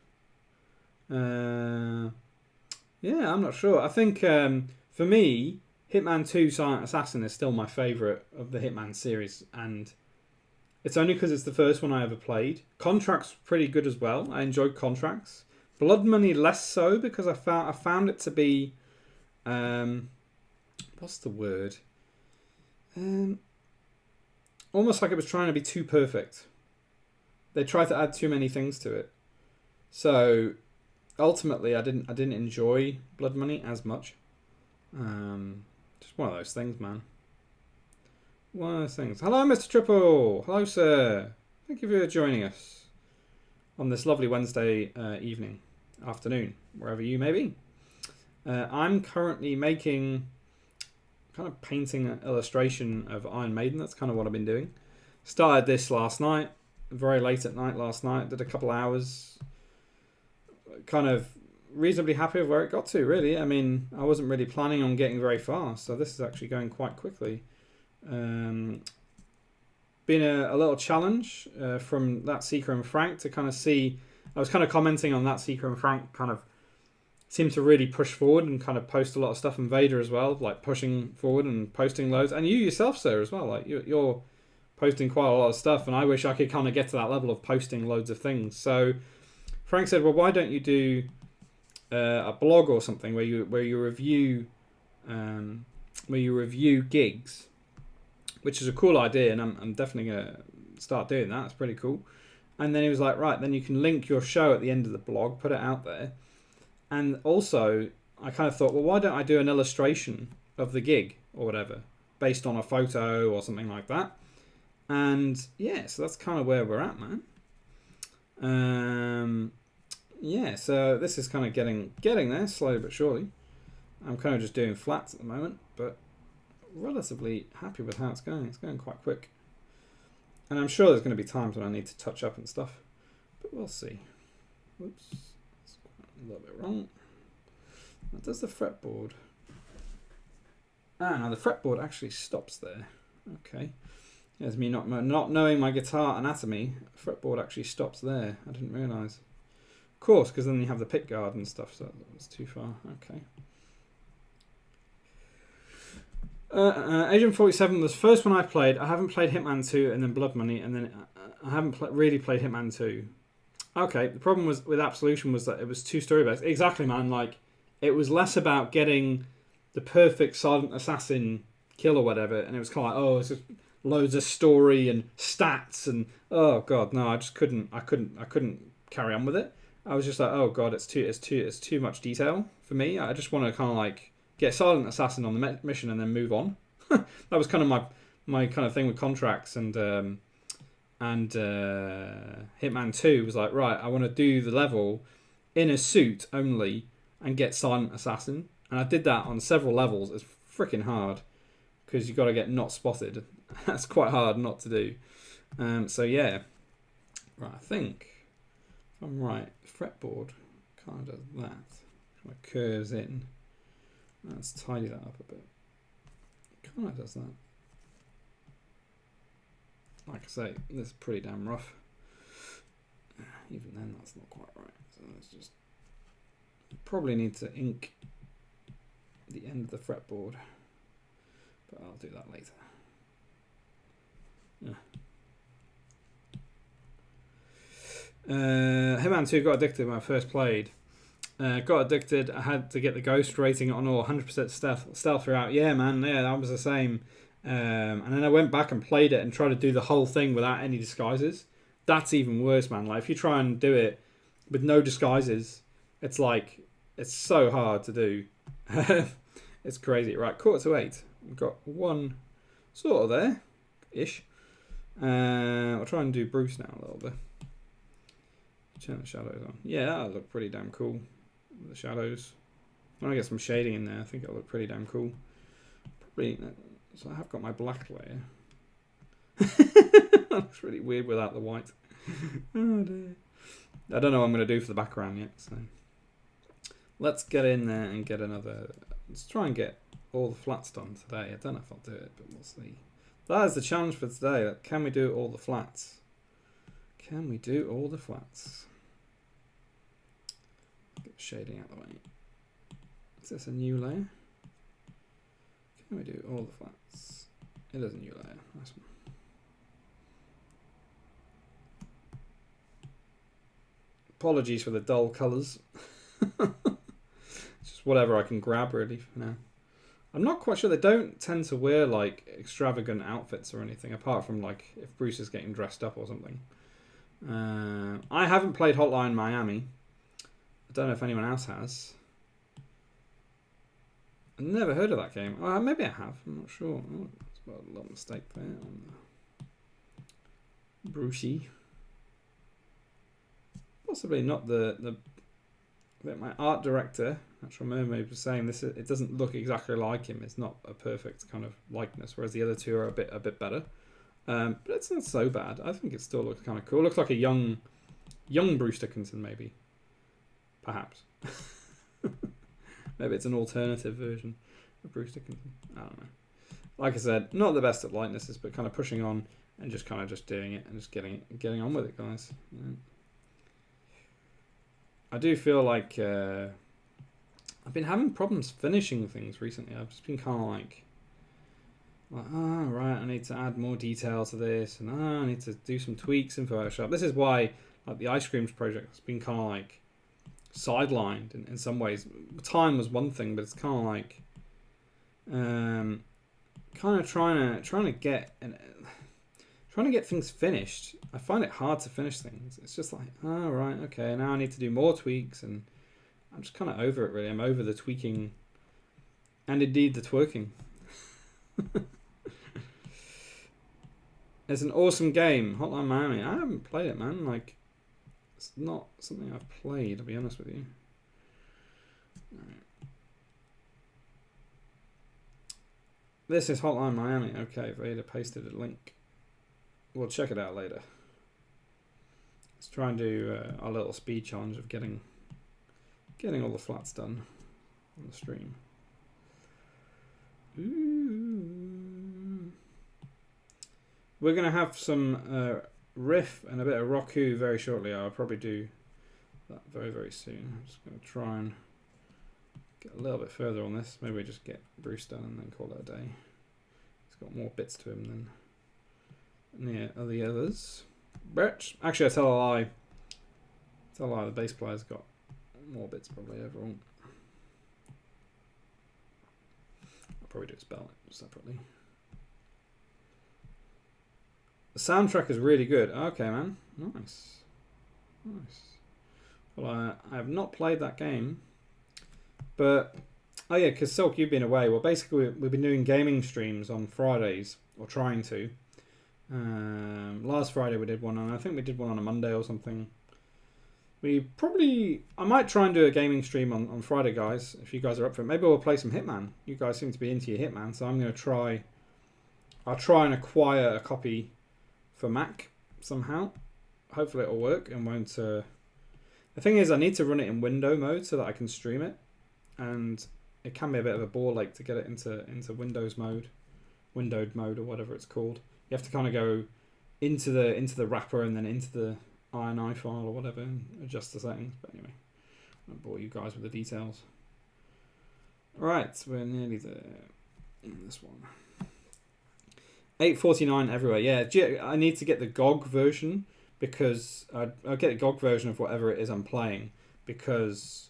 Yeah, I'm not sure. I think for me, Hitman 2 Silent Assassin is still my favourite of the Hitman series, and it's only because it's the first one I ever played. Contract's pretty good as well. I enjoyed Contracts. Blood Money less so, because I found it to be what's the word? Almost like it was trying to be too perfect. They tried to add too many things to it. So ultimately I didn't enjoy Blood Money as much. Just one of those things, man. One of those things. Hello, Mr. Triple. Hello, sir. Thank you for joining us on this lovely Wednesday evening, afternoon, wherever you may be. I'm currently making, kind of painting an illustration of Iron Maiden. That's kind of what I've been doing. Started this last night, very late at night last night. Did a couple hours. Kind of reasonably happy with where it got to, really. I mean, I wasn't really planning on getting very far, so this is actually going quite quickly. Been a little challenge from that Seeker and Frank to kind of see. I was kind of commenting on that Seeker and Frank kind of seemed to really push forward and kind of post a lot of stuff, and Vader as well, like pushing forward and posting loads, and you yourself, sir, as well. Like you're posting quite a lot of stuff, and I wish I could kind of get to that level of posting loads of things. So Frank said, well, why don't you do a blog or something where you review gigs, which is a cool idea, and I'm definitely gonna start doing that. It's pretty cool. And then he was like, right, then you can link your show at the end of the blog, put it out there. And also, I kind of thought, well, why don't I do an illustration of the gig or whatever, based on a photo or something like that? And yeah, so that's kind of where we're at, man. yeah, so this is kind of getting there slowly but surely. I'm kind of just doing flats at the moment, but relatively happy with how it's going. It's going quite quick. And I'm sure there's going to be times when I need to touch up and stuff, but we'll see. Whoops, that's a little bit wrong. What does the fretboard? Now the fretboard actually stops there. Okay. There's me not knowing my guitar anatomy. Fretboard actually stops there. I didn't realise. Of course, because then you have the pick guard and stuff, so that's too far. Okay. Agent 47 was the first one I played. I haven't played Hitman 2 and then Blood Money, and then I haven't really played Hitman 2. Okay, the problem was with Absolution was that it was too story-based. Exactly, man. Like, it was less about getting the perfect silent assassin kill or whatever, and it was kind of like, oh, it's just loads of story and stats, and oh god, no, I just couldn't carry on with it. I was just like, oh god, it's too much detail for me. I just want to kind of like get silent assassin on the mission and then move on. That was kind of my kind of thing with contracts, and Hitman 2 was like, right, I want to do the level in a suit only and get silent assassin, and I did that on several levels. It's freaking hard because you got to get not spotted. That's quite hard not to do. So yeah, right. I think if I'm right, fretboard kind of does that. Kind of curves in. Let's tidy that up a bit. Kind of does that. Like I say, this is pretty damn rough. Even then, that's not quite right. So let's just probably need to ink the end of the fretboard, but I'll do that later. Yeah. Hitman 2 got addicted when I first played. Got addicted. I had to get the ghost rating on all 100% stealth throughout. Yeah, man. Yeah, that was the same. And then I went back and played it and tried to do the whole thing without any disguises. That's even worse, man. Like if you try and do it with no disguises, it's like it's so hard to do. It's crazy. Right, 7:45. We've got one sort of there, ish. I'll try and do Bruce now a little bit. Turn the shadows on. Yeah, that'll look pretty damn cool. The shadows. When I get some shading in there, I think it'll look pretty damn cool. Probably. So I have got my black layer. That looks really weird without the white. Oh dear. I don't know what I'm going to do for the background yet. So let's get in there and get another. Let's try and get all the flats done today. I don't know if I'll do it, but we'll see. That is the challenge for today. Can we do all the flats? Can we do all the flats? Get the shading out of the way. Is this a new layer? Can we do all the flats? It is a new layer. Nice one. Apologies for the dull colours. It's just whatever I can grab really for now. I'm not quite sure. They don't tend to wear like extravagant outfits or anything, apart from like if Bruce is getting dressed up or something. I haven't played Hotline Miami. I don't know if anyone else has. I've never heard of that game. Maybe I have. I'm not sure. Oh, that's got a little mistake there on the Brucey. Possibly not the my art director, Natural Mermaid, was saying this. It doesn't look exactly like him. It's not a perfect kind of likeness, whereas the other two are a bit better. But it's not so bad. I think it still looks kind of cool. It looks like a young Bruce Dickinson, maybe, perhaps. Maybe it's an alternative version of Bruce Dickinson. I don't know. Like I said, not the best at likenesses, but kind of pushing on and just kind of just doing it and just getting on with it, guys. Yeah. I do feel like I've been having problems finishing things recently. I've just been kind of like, oh, right, I need to add more detail to this, and I need to do some tweaks in Photoshop. This is why like the Ice Creams project has been kind of like sidelined in some ways. Time was one thing, but it's kind of like kind of trying to get things finished. I find it hard to finish things. It's just like, oh, right, okay, now I need to do more tweaks, and I'm just kind of over it, really. I'm over the tweaking and indeed the twerking. It's an awesome game, Hotline Miami. I haven't played it, man. Like, It's not something I've played, to be honest with you. Right. This is Hotline Miami. Okay, Vader pasted a link. We'll check it out later. Let's try and do our little speed challenge of getting all the flats done on the stream. Ooh. We're going to have some Riff and a bit of Roku very shortly. I'll probably do that very, very soon. I'm just going to try and get a little bit further on this. Maybe we just get Bruce done and then call it a day. He's got more bits to him than the others. But actually, I tell a lie. The bass player's got more bits probably overall. I'll probably do spell it separately. The soundtrack is really good. Okay, man. Nice. Well, I have not played that game. But, oh yeah, because Silk, you've been away. Well, basically, we've been doing gaming streams on Fridays, or trying to. Last Friday we did one, and I think we did one on a Monday or something. I might try and do a gaming stream on Friday, guys, if you guys are up for it. Maybe we'll play some Hitman. You guys seem to be into your Hitman, so I'm going to try. I'll try and acquire a copy for Mac somehow. Hopefully it'll work and won't. The thing is, I need to run it in window mode so that I can stream it, and it can be a bit of a ball ache to get it into Windows mode, windowed mode or whatever it's called. You have to kind of go into the wrapper and then into the INI file or whatever and adjust the settings. But anyway, I won't bore you guys with the details. Alright, we're nearly there in this one. 849 everywhere. Yeah, I need to get the GOG version because I'll get the GOG version of whatever it is I'm playing, because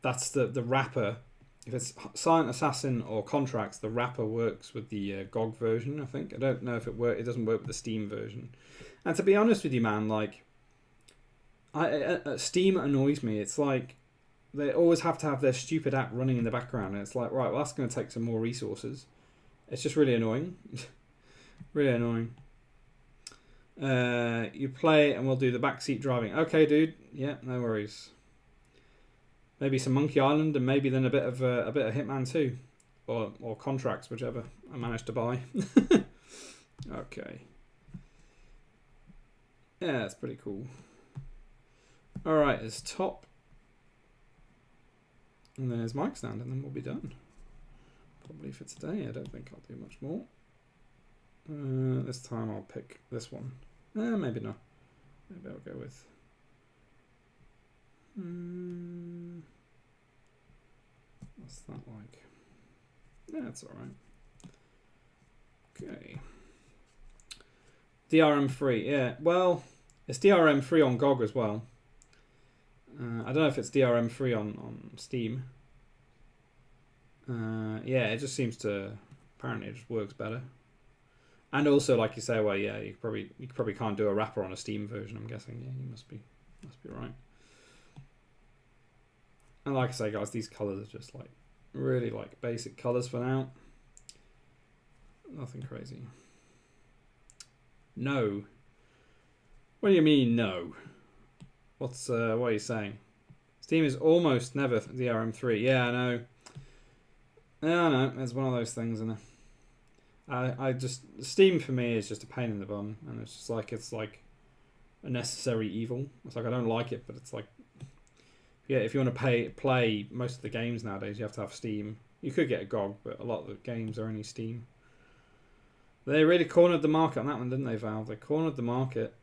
that's the wrapper. If it's Silent Assassin or Contracts, the wrapper works with the GOG version, I think. I don't know if it doesn't work with the Steam version. And to be honest with you, man, like, Steam annoys me. It's like they always have to have their stupid app running in the background, and it's like, right, well, that's going to take some more resources. It's just really annoying. Really annoying. You play and we'll do the backseat driving. Okay, dude. Yeah, no worries. Maybe some Monkey Island, and maybe then a bit of Hitman 2, or Contracts, whichever I managed to buy. Okay. Yeah, that's pretty cool. All right, there's top, and then there's mic stand, and then we'll be done. Probably for today. I don't think I'll do much more. This time I'll pick this one. Maybe not. Maybe I'll go with. What's that like? Yeah, it's alright. Okay. DRM free, yeah. Well, it's DRM free on GOG as well. I don't know if it's DRM free on Steam. Yeah, it just seems to. Apparently, it just works better. And also, like you say, well, yeah, you probably can't do a wrapper on a Steam version. I'm guessing. Yeah, you must be right. And like I say, guys, these colours are just like really like basic colours for now. Nothing crazy. No. What do you mean no? What are you saying? Steam is almost never DRM3. Yeah, I know. Yeah, I know. It's one of those things, isn't it? I just Steam for me is just a pain in the bum, and it's like a necessary evil. It's like I don't like it, but it's like, yeah, if you want to play most of the games nowadays, you have to have Steam. You could get a GOG, but a lot of the games are only Steam. They really cornered the market on that one, didn't they, Valve? They cornered the market,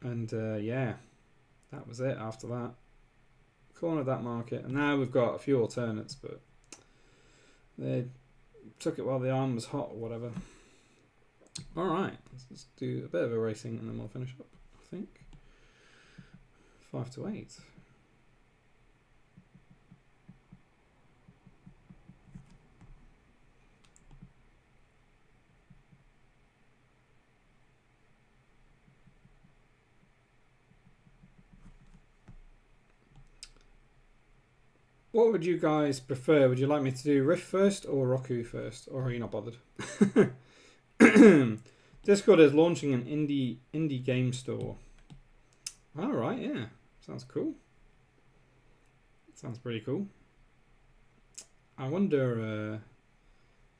and yeah, that was it after that. Cornered that market, and now we've got a few alternates, but they took it while the iron was hot or whatever. Alright, let's do a bit of a racing and then we'll finish up, I think. 5 to 8. What would you guys prefer? Would you like me to do Riff first or Roku first? Or are you not bothered? Discord is launching an indie game store. All right, yeah. Sounds cool. Sounds pretty cool. I wonder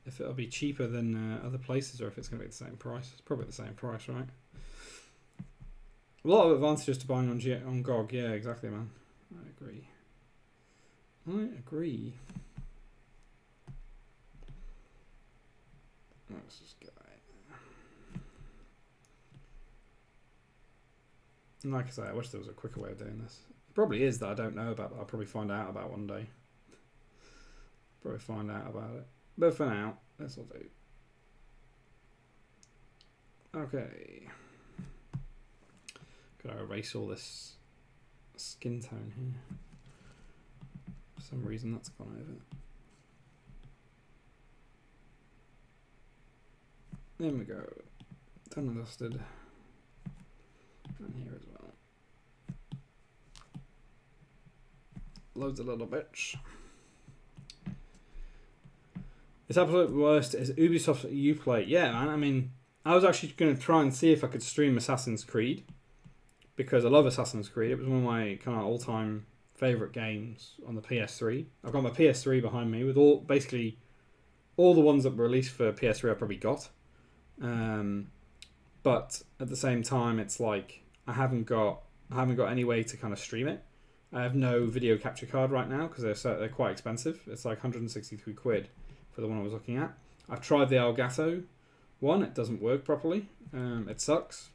if it'll be cheaper than other places or if it's going to be the same price. It's probably the same price, right? A lot of advantages to buying on GOG. Yeah, exactly, man. I agree. Let's just go. And like I say, I wish there was a quicker way of doing this. It probably is that I don't know about, but I'll probably find out about one day. Probably find out about it. But for now, this will do. Okay. Gotta erase all this skin tone here. For some reason that's gone over. There we go. Done and dusted. And here as well. Loads of little bits. Its absolute worst is Ubisoft Uplay. Yeah, man. I mean, I was actually going to try and see if I could stream Assassin's Creed. Because I love Assassin's Creed. It was one of my kind of all-time favourite games on the PS3. I've got my PS3 behind me with basically all the ones that were released for PS3 I probably got. But at the same time, it's like I haven't got any way to kind of stream it. I have no video capture card right now because they're quite expensive. It's like 163 quid for the one I was looking at. I've tried the Elgato one. It doesn't work properly. It sucks.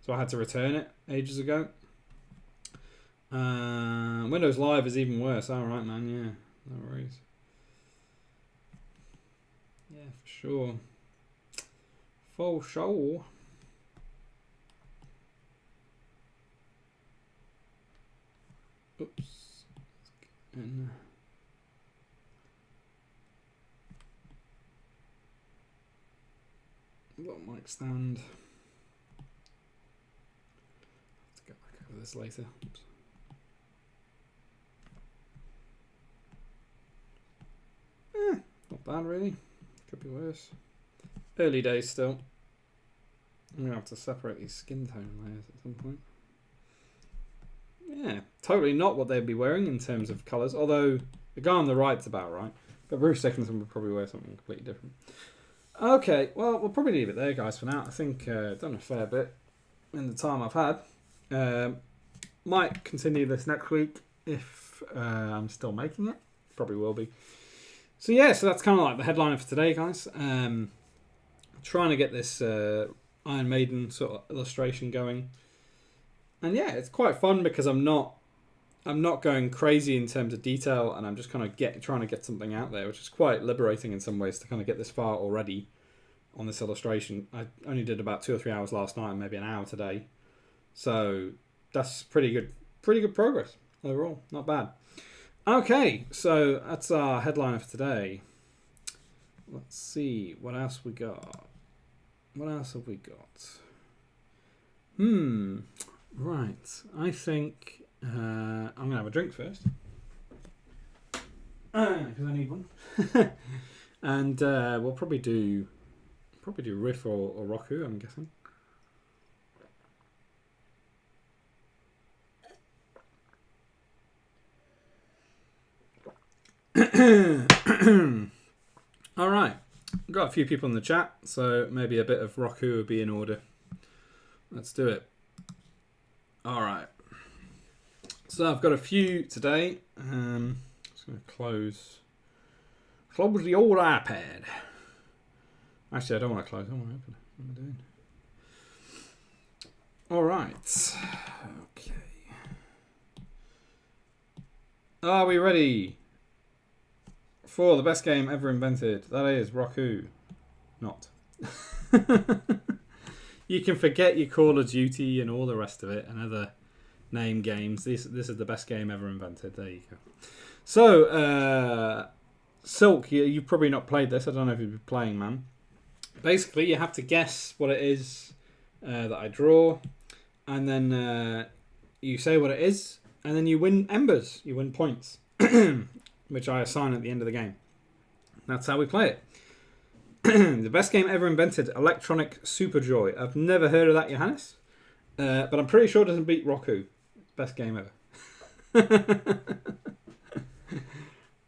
So I had to return it ages ago. Windows Live is even worse. All right, man. Yeah, no worries. Yeah, for sure. For sure. Oops. And got a mic stand. Let's get back over this later. Oops. Not bad really. Could be worse. Early days still. I'm gonna have to separate these skin tone layers at some point. Yeah, totally not what they'd be wearing in terms of colours. Although the guy on the right's about right, but Bruce Dickinson would probably wear something completely different. Okay, well we'll probably leave it there, guys, for now. I think I've done a fair bit in the time I've had. Might continue this next week if I'm still making it. Probably will be. So yeah, so that's kind of like the headliner for today, guys. Trying to get this Iron Maiden sort of illustration going, and yeah, it's quite fun because I'm not going crazy in terms of detail, and I'm just kind of trying to get something out there, which is quite liberating in some ways to kind of get this far already on this illustration. I only did about 2 or 3 hours last night, and maybe an hour today, so that's pretty good progress overall. Not bad. Okay, so that's our headliner for today. Let's see what else we got. What else have we got? Right. I think I'm gonna have a drink first because I need one, and we'll probably do Riff or Roku, I'm guessing. All right, got a few people in the chat, so maybe a bit of Roku would be in order. Let's do it. All right, so I've got a few today. Just going to close the old iPad. Actually, I don't want to close. I want to open it. What am I doing? All right. Okay. Are we ready for the best game ever invented? That is Roku. Not. You can forget your Call of Duty and all the rest of it and other name games. This is the best game ever invented. There you go. So, Silk, you've probably not played this. I don't know if you've been playing, man. Basically, you have to guess what it is that I draw, and then you say what it is, and then you win embers. You win points, which I assign at the end of the game. That's how we play it. The best game ever invented, Electronic Superjoy. I've never heard of that, Johannes, but I'm pretty sure it doesn't beat Roku. Best game ever.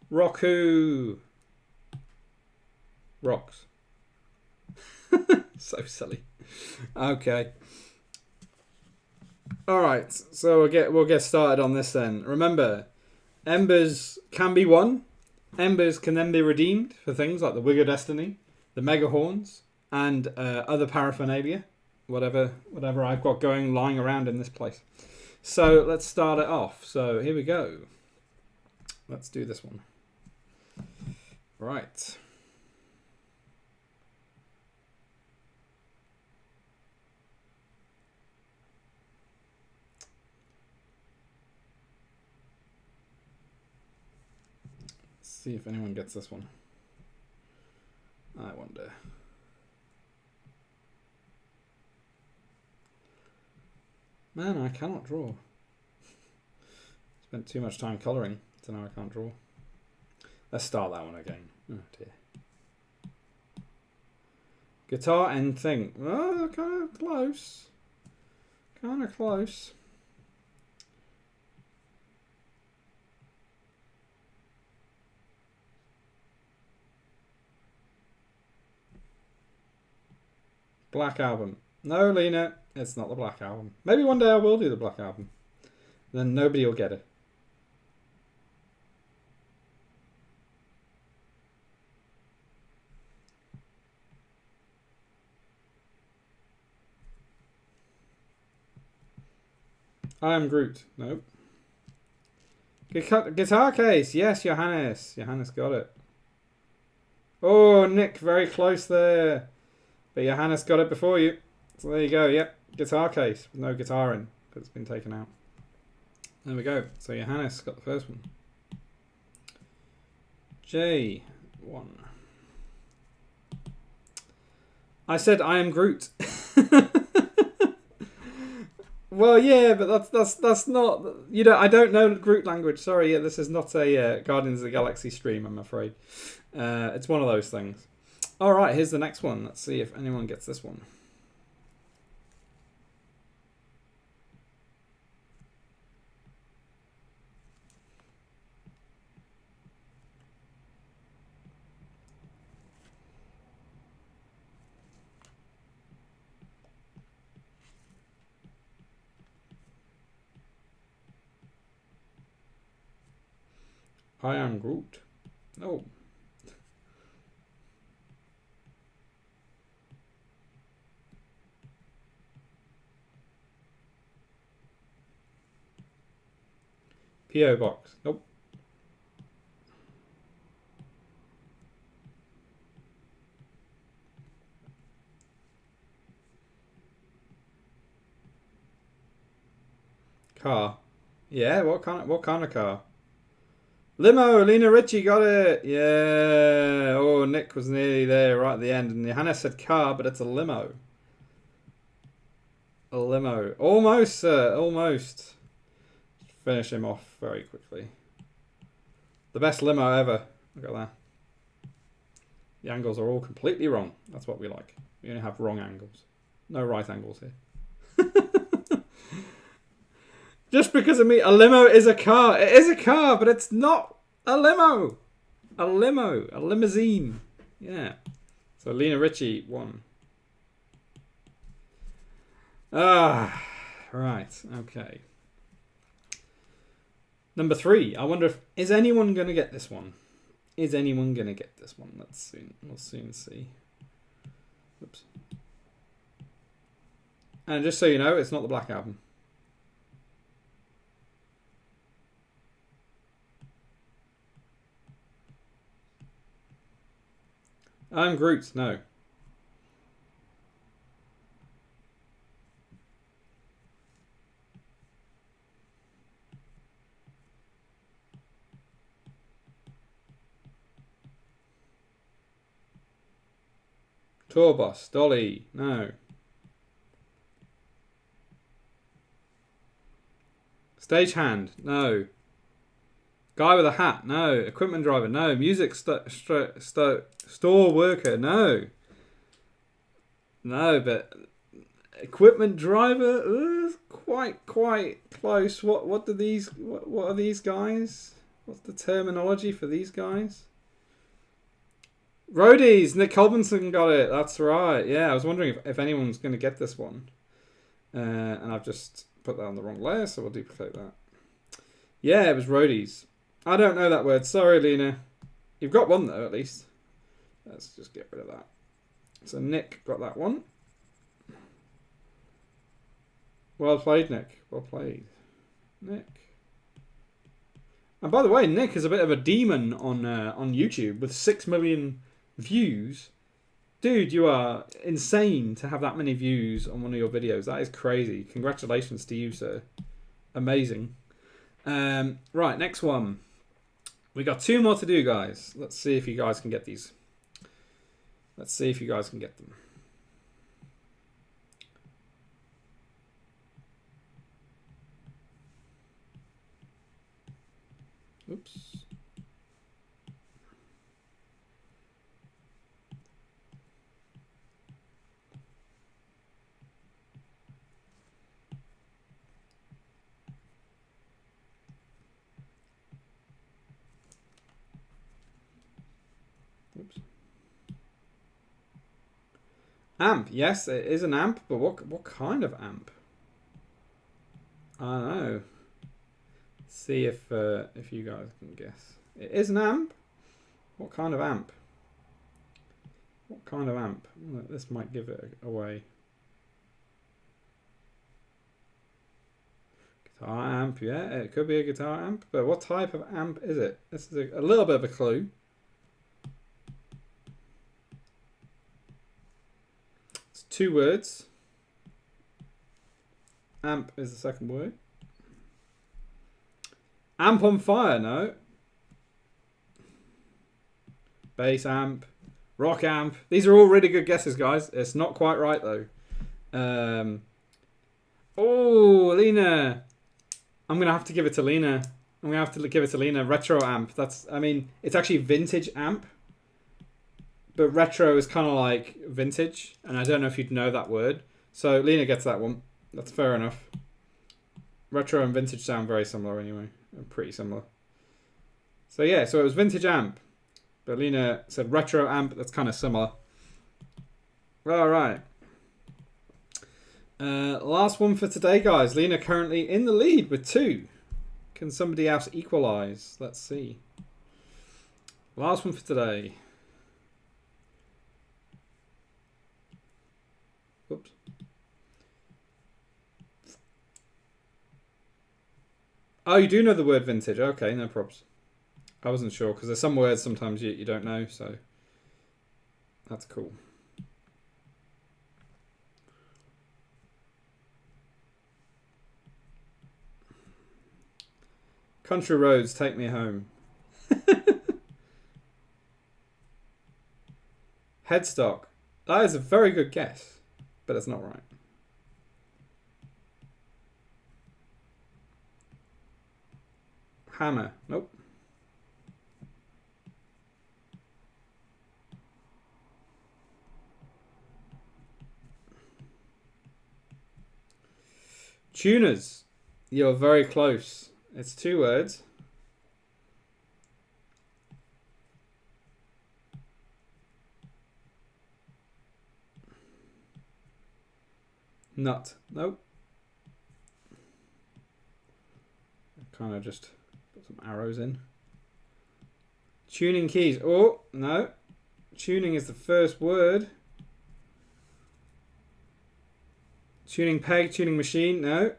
Roku. Rocks. So silly. Okay. All right. So we'll get started on this then. Remember, embers can be won. Embers can then be redeemed for things like the Wig of Destiny, the Mega Horns, and other paraphernalia, whatever I've got lying around in this place. So let's start it off. So here we go. Let's do this one. Right. See if anyone gets this one. I wonder. Man, I cannot draw. Spent too much time colouring, so now I can't draw. Let's start that one again. Oh dear. Guitar and thing. Oh, kind of close. Kind of close. Black Album. No, Lena, it's not the Black Album. Maybe one day I will do the Black Album. Then nobody will get it. I am Groot. Nope. Guitar case. Yes, Johannes. Johannes got it. Oh, Nick, very close there. But Johannes got it before you. So there you go. Yep. Guitar case with no guitar in because it's been taken out. There we go. So Johannes got the first one. J1. I said I am Groot. Well, yeah, but that's not, you know, I don't know Groot language. Sorry, yeah, this is not a Guardians of the Galaxy stream, I'm afraid. It's one of those things. All right, here's the next one. Let's see if anyone gets this one. I am Groot. Oh. P.O. Box. Nope. Car. Yeah, what kind of car? Limo, Lena Ritchie got it. Yeah. Oh, Nick was nearly there right at the end. And Hannah said car, but it's a limo. A limo. Almost, sir. Almost. Finish him off very quickly. The best limo ever. Look at that. The angles are all completely wrong. That's what we like. We only have wrong angles. No right angles here. Just because of me, a limo is a car. It is a car, but it's not a limo. A limo. A limousine. Yeah. So Lena Ritchie won. Ah, right. Okay. Number 3. I wonder if is anyone going to get this one? Is anyone going to get this one? We'll soon see. Oops. And just so you know, it's not the Black Album. I'm Groot. No. Tour Boss. Dolly. No. Stagehand. No. Guy with a hat. No. Equipment driver. No. Music store worker. No. No, but Equipment driver, quite close. What are these guys? What's the terminology for these guys? Roadies, Nick Colbinson got it. That's right. Yeah, I was wondering if anyone's going to get this one. And I've just put that on the wrong layer, so we'll duplicate that. Yeah, it was roadies. I don't know that word. Sorry, Lena. You've got one, though, at least. Let's just get rid of that. So Nick got that one. Well played, Nick. Well played. Nick. And by the way, Nick is a bit of a demon on YouTube with 6 million views. Dude, you are insane to have that many views on one of your videos. That is crazy. Congratulations to you, sir. Amazing. Right, next one. We got 2 more to do, guys. Let's see if you guys can get these. Let's see if you guys can get them. Oops. Oops. Amp. Yes, it is an amp, but what kind of amp? I don't know. See if you guys can guess. It is an amp. What kind of amp? What kind of amp? This might give it away. Guitar amp, yeah, it could be a guitar amp, but what type of amp is it? This is a little bit of a clue. It's 2 words. Amp is the second word. Amp on fire, no. Bass amp, rock amp. These are all really good guesses, guys. It's not quite right, though. Oh, Lena. I'm going to have to give it to Lena. I'm going to have to give it to Lena. Retro amp. I mean, it's actually vintage amp. But retro is kind of like vintage. And I don't know if you'd know that word. So Lena gets that one. That's fair enough. Retro and vintage sound very similar anyway. Pretty similar. So yeah, so it was vintage amp. But Lena said retro amp. That's kind of similar. All right. Last one for today, guys. Lena currently in the lead with 2. Can somebody else equalize? Let's see. Last one for today. Oops. Oh, you do know the word vintage. Okay, no props. I wasn't sure because there's some words sometimes you don't know, so that's cool. Country roads, take me home. Headstock. That is a very good guess, but it's not right. Hammer. Nope. Tuners. You're very close. It's 2 words. Nut. Nope. Kind of just put some arrows in. Tuning keys. Oh, no. Tuning is the first word. Tuning peg, tuning machine. No.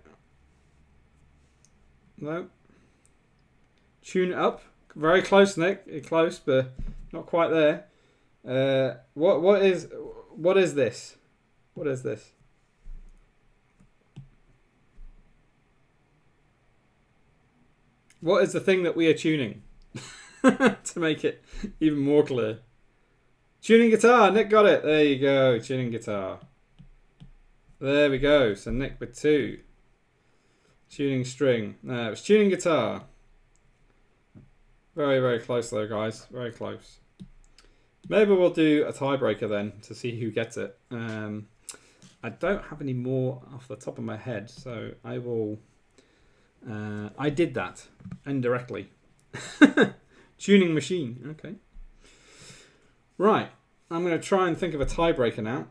No. Tune up. Very close, Nick. You're close, but not quite there. What is this? What is this? What is the thing that we are tuning? To make it even more clear. Tuning guitar. Nick got it. There you go. Tuning guitar. There we go. So Nick with 2. Tuning string. No, it was tuning guitar. Very, very close though, guys. Very close. Maybe we'll do a tiebreaker then to see who gets it. I don't have any more off the top of my head, so I will. I did that indirectly. Tuning machine. Okay. Right. I'm going to try and think of a tiebreaker now,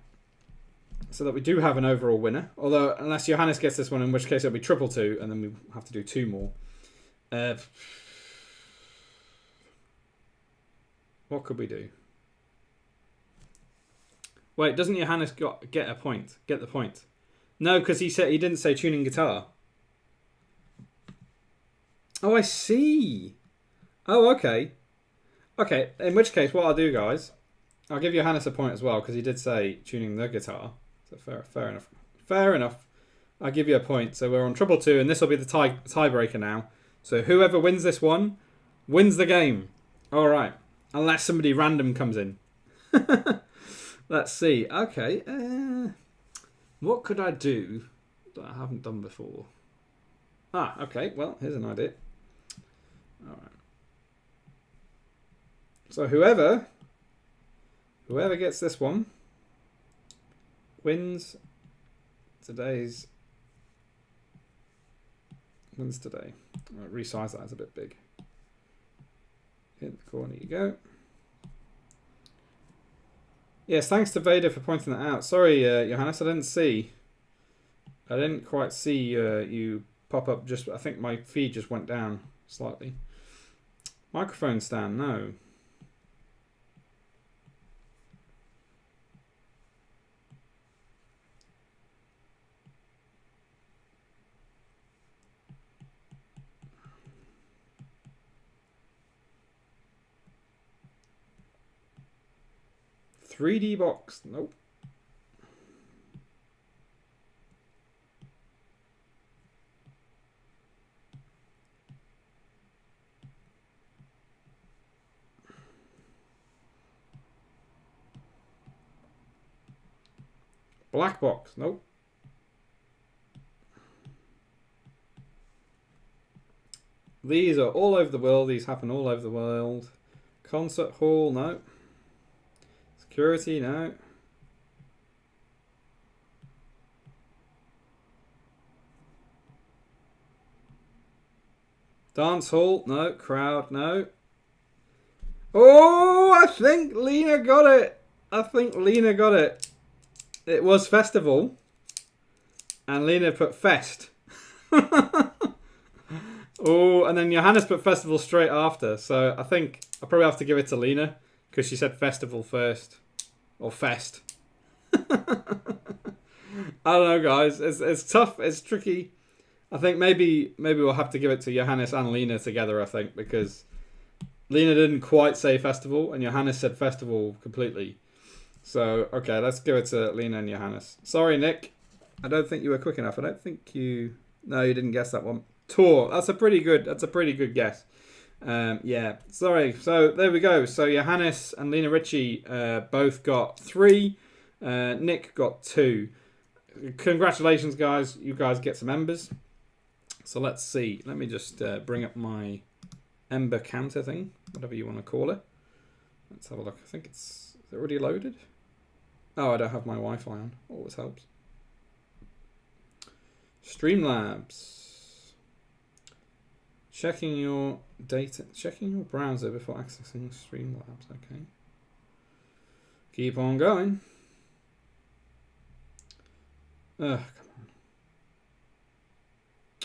so that we do have an overall winner. Although, unless Johannes gets this one, in which case it'll be 2-2, and then we have to do 2 more. What could we do? Wait, doesn't Johannes get a point? Get the point? No, because he didn't say tuning guitar. Oh, I see. Oh, okay. Okay, in which case, what I'll do, guys, I'll give Johannes a point as well, because he did say tuning the guitar. So fair enough. Fair enough. I'll give you a point. So we're on 2-2, and this will be the tiebreaker now. So whoever wins this one wins the game. All right. Unless somebody random comes in. Let's see. Okay. What could I do that I haven't done before? Ah, okay. Well, here's an idea. All right. So whoever gets this one wins today. I'll resize that, it's a bit big. Hit the corner you go. Yes, thanks to Vader for pointing that out. Sorry, Johannes, I didn't quite see you pop up. I think my feed just went down slightly. Microphone stand, no. .3D box, nope. Black box, nope. These are all over the world. These happen all over the world. Concert hall, no. Security, no. Dance hall, no. Crowd, no. Oh, I think Lena got it. It was festival. And Lena put fest. Oh, and then Johannes put festival straight after. So I think I'll probably have to give it to Lena, because she said festival first. Or fest. I don't know, guys. It's tough. It's tricky. I think maybe we'll have to give it to Johannes and Lena together, I think, because Lena didn't quite say festival and Johannes said festival completely. So, okay, let's give it to Lena and Johannes. Sorry, Nick. I don't think you were quick enough. No, you didn't guess that one. Tour. That's a pretty good guess. Yeah, sorry. So there we go. So Johannes and Lena Ritchie both got 3. Nick got 2. Congratulations, guys. You guys get some embers. So let's see. Let me just bring up my ember counter thing, whatever you want to call it. Let's have a look. I think is it already loaded? Oh, I don't have my Wi-Fi on. Always helps. Streamlabs. Checking your data, checking your browser before accessing Streamlabs. Okay. Keep on going. Come on.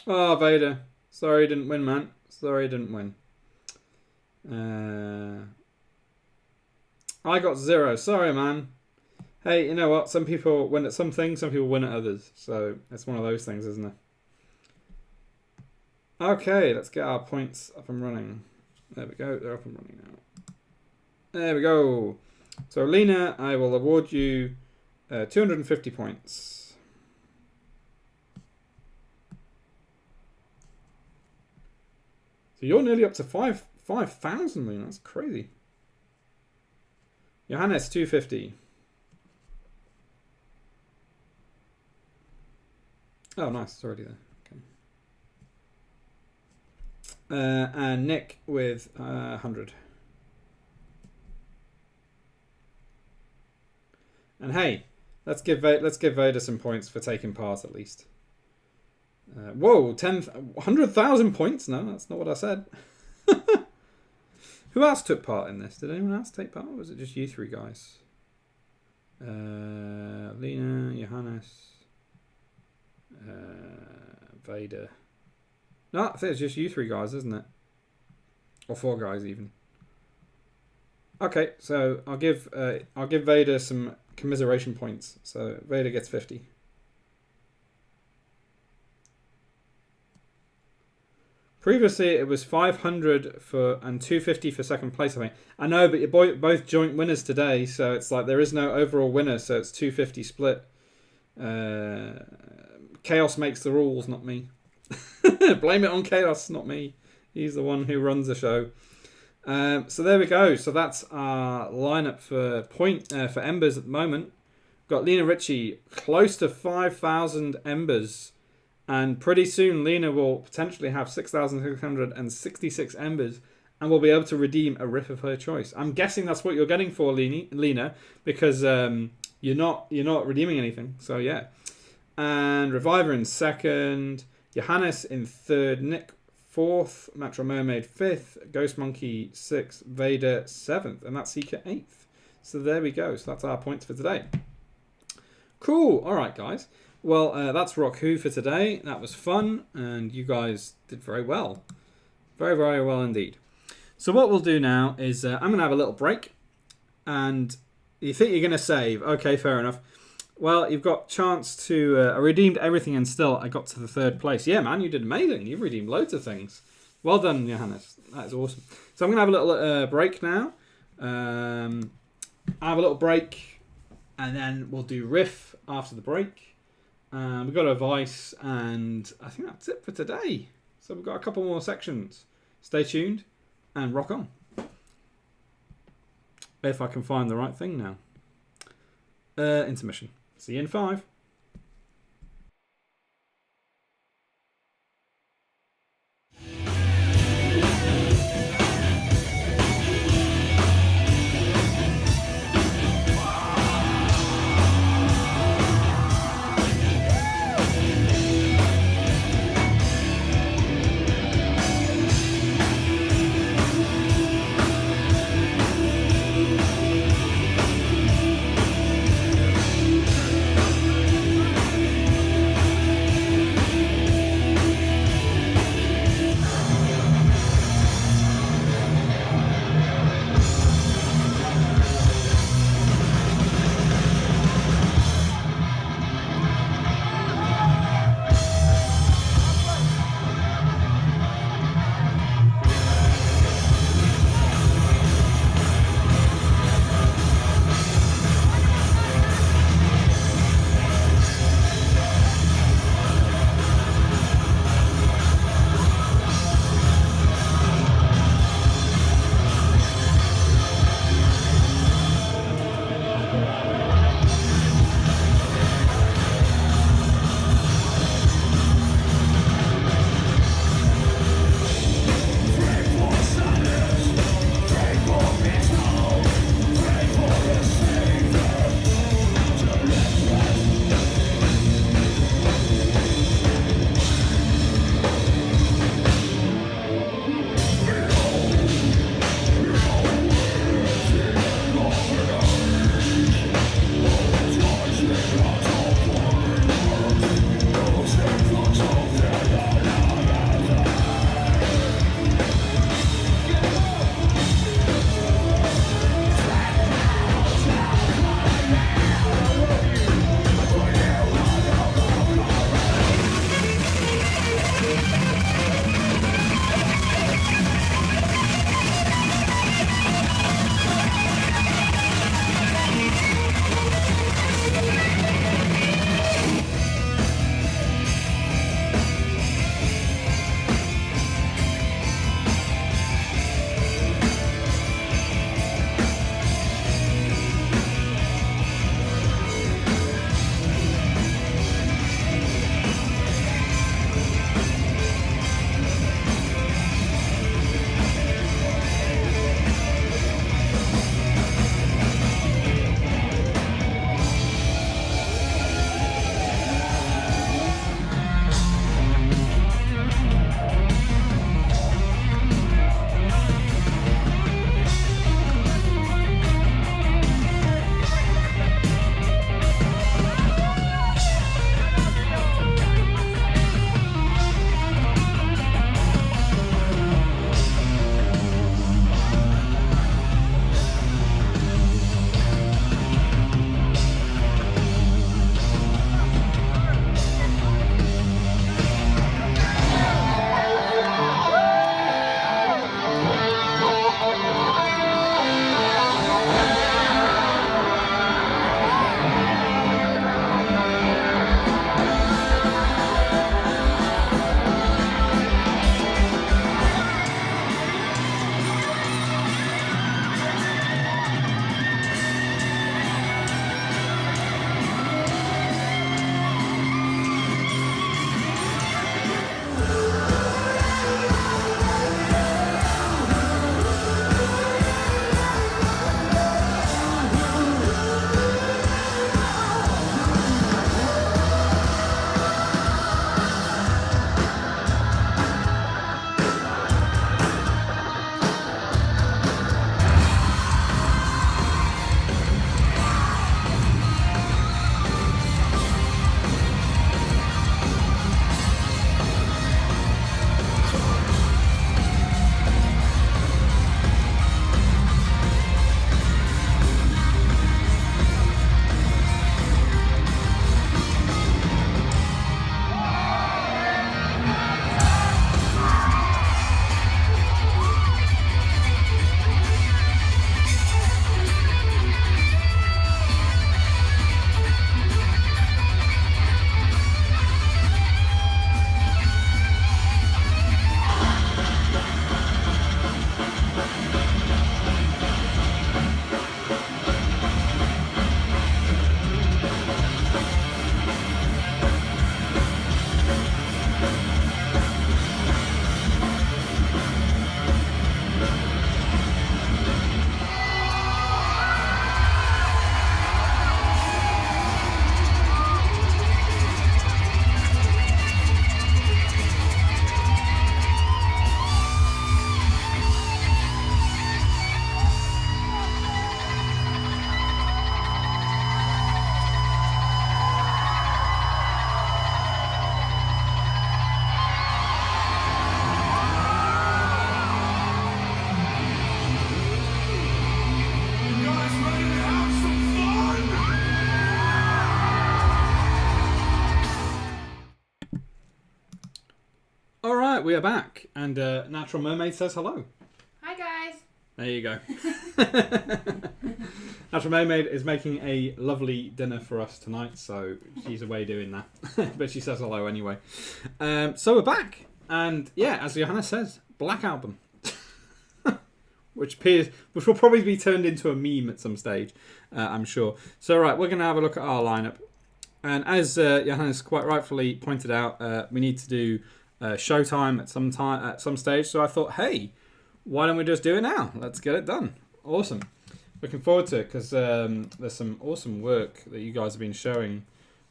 Oh, Vader. Sorry, didn't win, man. Sorry, didn't win. I got 0. Sorry, man. Hey, you know what? Some people win at some things, some people win at others. So it's one of those things, isn't it? Okay, let's get our points up and running. There we go. They're up and running now. There we go. So, Lena, I will award you 250 points. So you're nearly up to 5,000, Lena. That's crazy. Johannes, 250. Oh, nice. It's already there. And Nick with 100. And hey, Let's give Vader some points for taking part at least. Whoa, 100,000 points? No, that's not what I said. Who else took part in this? Did anyone else take part? Or was it just you three guys? Lena, Johannes, Vader. No, I think it's just you three guys, isn't it? Or four guys even. Okay, so I'll give Vader some commiseration points. So Vader gets 50. Previously, it was 500 and 250 for second place, I think. I know, but you're both joint winners today, so it's like there is no overall winner, so it's 250 split. Chaos makes the rules, not me. Blame it on Chaos, not me. He's the one who runs the show. So there we go. So that's our lineup for Embers at the moment. We've got Lena Ritchie close to 5,000 Embers. And pretty soon, Lena will potentially have 6,666 Embers and will be able to redeem a riff of her choice. I'm guessing that's what you're getting for, Lena, because you're not redeeming anything. So, yeah. And Reviver in second. Johannes in third. Nick fourth. Metro Mermaid fifth. Ghost Monkey sixth. Vader seventh. And that's Seeker eighth. So, there we go. So, that's our points for today. Cool. All right, guys. Well, that's Rock Who for today. That was fun, and you guys did very well. Very, very well indeed. So what we'll do now is I'm going to have a little break, and you think you're going to save. Okay, fair enough. Well, you've got a chance to... I redeemed everything, and still I got to the third place. Yeah, man, you did amazing. You've redeemed loads of things. Well done, Johannes. That is awesome. So I'm going to have a little break now. I'll have a little break, and then we'll do Riff after the break. We've got a Vice, and I think that's it for today. So we've got a couple more sections. Stay tuned and rock on. If I can find the right thing now. Intermission. See you in 5. All right, we are back, and Natural Mermaid says hello. Hi guys. There you go. Natural Mermaid is making a lovely dinner for us tonight, so she's away doing that. But she says hello anyway. So we're back, and yeah, as Johanna says, Black Album, which will probably be turned into a meme at some stage, I'm sure. So right, we're going to have a look at our lineup, and as Johannes quite rightfully pointed out, we need to do Showtime at some stage. So I thought, hey, why don't we just do it now? Let's get it done. Awesome. Looking forward to it because there's some awesome work that you guys have been showing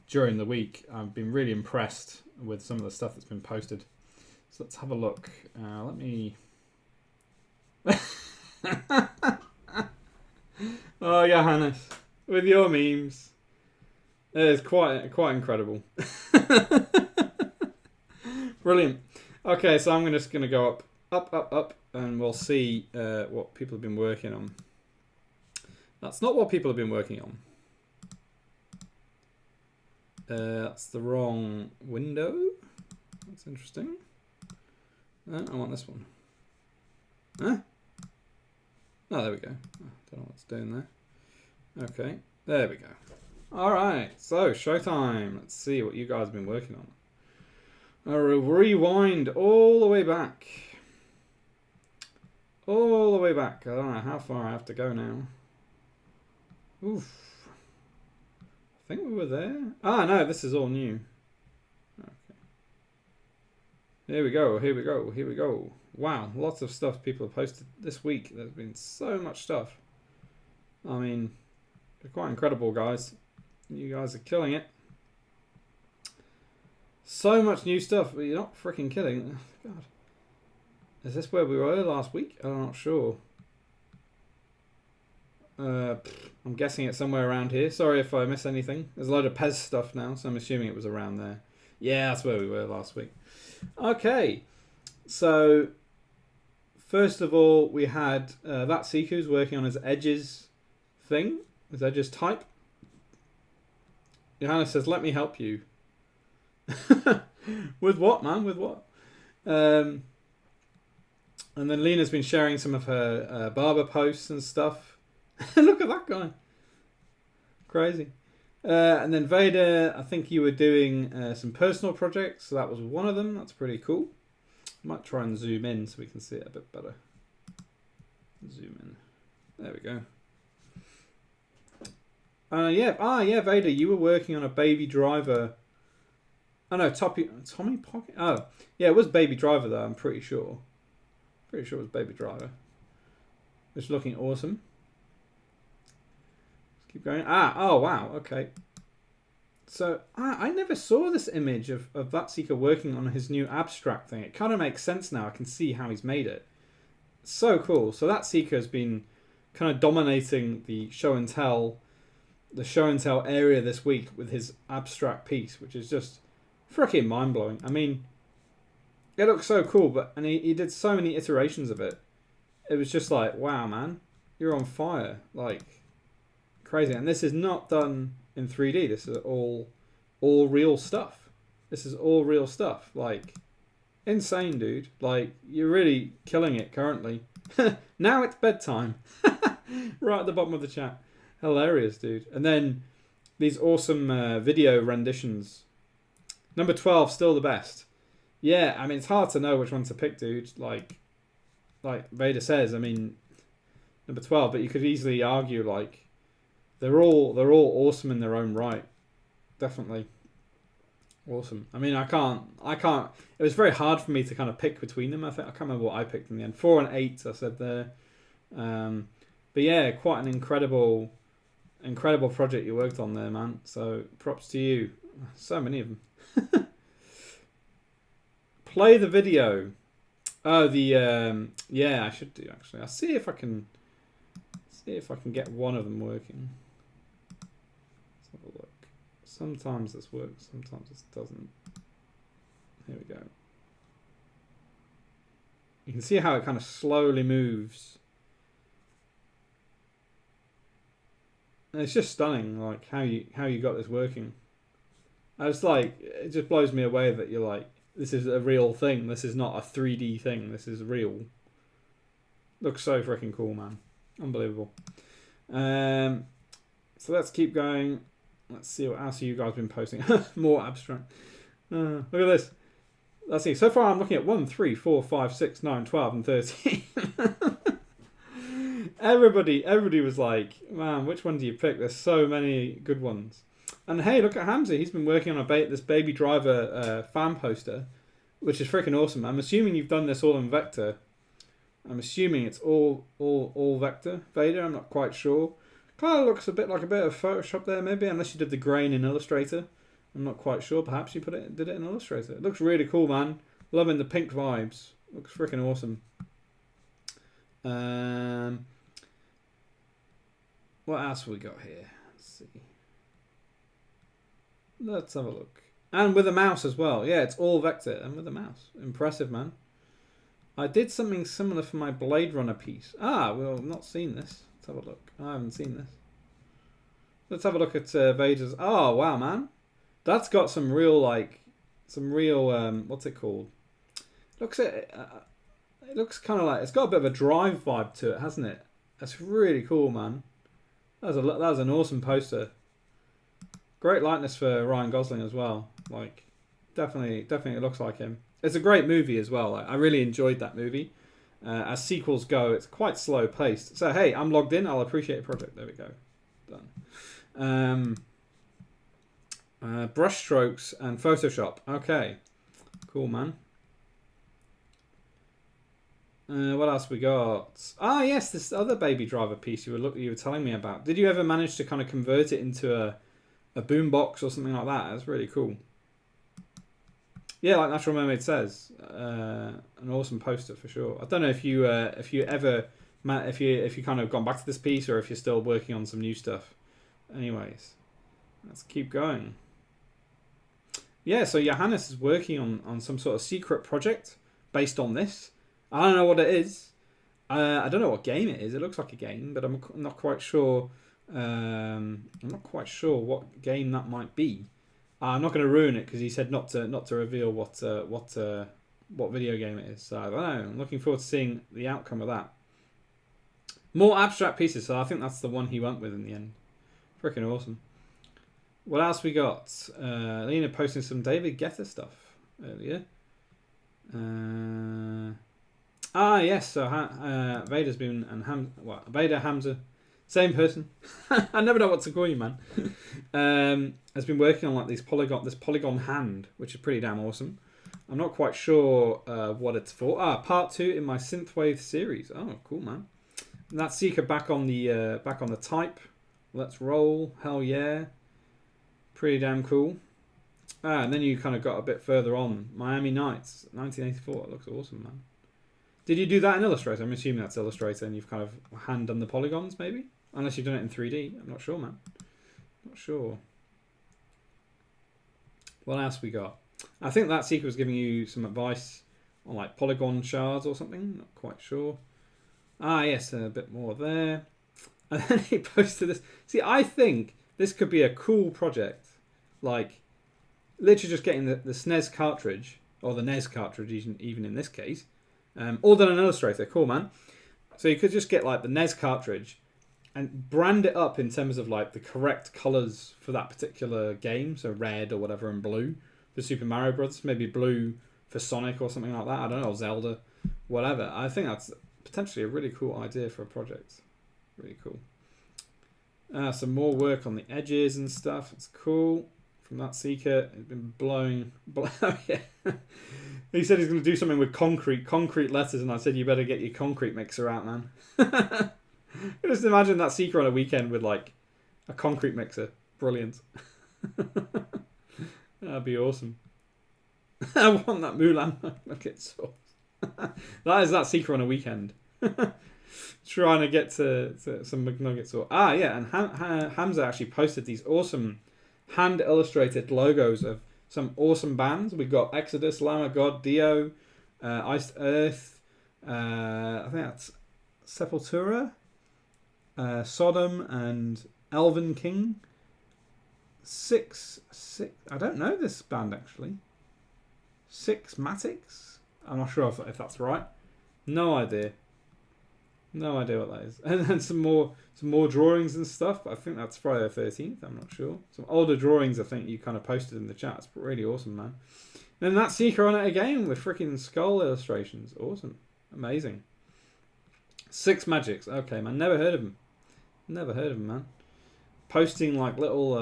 during the week. I've been really impressed with some of the stuff that's been posted. So let's have a look. Let me... Oh, Johannes, with your memes. It is quite incredible. Brilliant. Okay, so I'm just going to go up, and we'll see what people have been working on. That's not what people have been working on. That's the wrong window. That's interesting. I want this one. Huh? Oh, there we go. I don't know what's doing there. Okay, there we go. All right, so Showtime. Let's see what you guys have been working on. I'll rewind all the way back. All the way back. I don't know how far I have to go now. Oof. I think we were there. Ah, no, this is all new. Okay. Here we go, here we go, here we go. Wow, lots of stuff people have posted this week. There's been so much stuff. I mean, they're quite incredible, guys. You guys are killing it. So much new stuff. You're not freaking kidding. God. Is this where we were last week? I'm not sure. I'm guessing it's somewhere around here. Sorry if I miss anything. There's a load of Pez stuff now, so I'm assuming it was around there. Yeah, that's where we were last week. Okay. So, first of all, we had that Siku's working on his edges thing. His edges type. Johanna says, let me help you. With what, man? With what? And then Lena's been sharing some of her barber posts and stuff. Look at that guy. Crazy. And then Vader, I think you were doing some personal projects. So that was one of them. That's pretty cool. Might try and zoom in so we can see it a bit better. Zoom in. There we go. Yeah, Vader, you were working on a Baby Driver. Oh no, Tommy Pocket. Oh, yeah, it was Baby Driver though. I'm pretty sure. Pretty sure it was Baby Driver. It's looking awesome. Let's keep going. Oh wow. Okay. So I never saw this image of Vatsika working on his new abstract thing. It kind of makes sense now. I can see how he's made it. So cool. So that Seeker has been kind of dominating the show and tell area this week with his abstract piece, which is just freaking mind blowing. I mean, it looks so cool, and he did so many iterations of it. It was just like, wow, man, you're on fire, like crazy. And this is not done in 3D. This is all real stuff. This is all real stuff. Like, insane, dude. Like, you're really killing it currently. Now it's bedtime. Right at the bottom of the chat. Hilarious, dude. And then these awesome video renditions. Number 12, still the best. Yeah, I mean, it's hard to know which one to pick, dude. Like Vader says, I mean, number 12, but you could easily argue, like, they're all awesome in their own right. Definitely. Awesome. I mean, I can't. It was very hard for me to kind of pick between them. I can't remember what I picked in the end. 4 and 8, I said there. But yeah, quite an incredible project you worked on there, man. So props to you. So many of them. Play the video. Oh, yeah, I should do actually. I'll see if I can get one of them working. Let's have a look. Sometimes this works, sometimes this doesn't. Here we go. You can see how it kind of slowly moves. And it's just stunning, like how you got this working. I was like, it just blows me away that you're like, this is a real thing. This is not a 3D thing. This is real. Looks so freaking cool, man. Unbelievable. So let's keep going. Let's see what else you guys have been posting. More abstract. Look at this. Let's see. So far I'm looking at 1, 3, 4, 5, 6, 9, 12 and 13. Everybody was like, man, which one do you pick? There's so many good ones. And hey, look at Hamza. He's been working on this Baby Driver fan poster, which is freaking awesome. I'm assuming you've done this all in vector. I'm assuming it's all vector, Vader. I'm not quite sure. Kind of looks a bit of Photoshop there, maybe, unless you did the grain in Illustrator. I'm not quite sure. Perhaps you did it in Illustrator. It looks really cool, man. Loving the pink vibes. Looks freaking awesome. What else have we got here? Let's see. Let's have a look. And with a mouse as well. Yeah, it's all vector and with a mouse. Impressive, man. I did something similar for my Blade Runner piece. Well, I've not seen this. Let's have a look. I haven't seen this. Let's have a look at Vader's. Oh, wow, man. That's got some real, what's it called? It looks kind of like, it's got a bit of a drive vibe to it, hasn't it? That's really cool, man. That was an awesome poster. Great likeness for Ryan Gosling as well. Like, definitely it looks like him. It's a great movie as well. I really enjoyed that movie. As sequels go, it's quite slow paced. So hey, I'm logged in. I'll appreciate a project. There we go. Done. Brush strokes and Photoshop. Okay, cool, man. What else we got? Yes, this other Baby Driver piece you were telling me about. Did you ever manage to kind of convert it into a boombox or something like that? That's really cool. Yeah, like Natural Mermaid says, an awesome poster for sure. I don't know if you kind of gone back to this piece or if you're still working on some new stuff. Anyways, let's keep going. Yeah, so Johannes is working on some sort of secret project based on this. I don't know what it is. I don't know what game it is. It looks like a game, but I'm not quite sure. I'm not quite sure what game that might be. I'm not going to ruin it because he said not to reveal what video game it is. So I don't know. I'm looking forward to seeing the outcome of that. More abstract pieces. So I think that's the one he went with in the end. Freaking awesome. What else we got? Lena posting some David Guetta stuff earlier. Yes. So Vader's been Vader, Hamza, same person. I never know what to call you, man. Has been working on like this polygon hand, which is pretty damn awesome. I'm not quite sure what it's for. Part 2 in my synthwave series. Oh, cool, man. And that's Seeker back on the type. Let's roll. Hell yeah. Pretty damn cool. And then you kind of got a bit further on. Miami Nights, 1984. It looks awesome, man. Did you do that in Illustrator? I'm assuming that's Illustrator and you've kind of hand done the polygons, maybe? Unless you've done it in 3D. I'm not sure, man. Not sure. What else we got? I think that Seeker was giving you some advice on like polygon shards or something. Not quite sure. Yes, a bit more there. And then he posted this. See, I think this could be a cool project. Like, literally just getting the SNES cartridge, or the NES cartridge even in this case, all done in Illustrator. Cool, man. So you could just get like the NES cartridge and brand it up in terms of like the correct colours for that particular game. So red or whatever and blue for Super Mario Bros. Maybe blue for Sonic or something like that. I don't know, Zelda, whatever. I think that's potentially a really cool idea for a project. Really cool. Some more work on the edges and stuff. It's cool. From that Seeker, it's been blowing. Yeah. He said he's going to do something with concrete letters, and I said you better get your concrete mixer out, man. Just imagine that Seeker on a weekend with like a concrete mixer. Brilliant. That'd be awesome. I want that Mulan nugget sauce. That is that Seeker on a weekend. Trying to get to some McNuggets or yeah, and Hamza actually posted these awesome hand illustrated logos of some awesome bands. We got Exodus, Lamb of God, Dio, Iced Earth, I think that's Sepultura, Sodom, and Elven King. Six. I don't know this band actually. Sixmatics? I'm not sure if that's right. No idea. No idea what that is. And then some more drawings and stuff. I think that's Friday the 13th. I'm not sure. Some older drawings I think you kind of posted in the chat. It's really awesome, man. And then that Seeker on it again with freaking skull illustrations. Awesome. Amazing. Sixmatics. Okay, man. Never heard of them. Never heard of them, man. Posting like little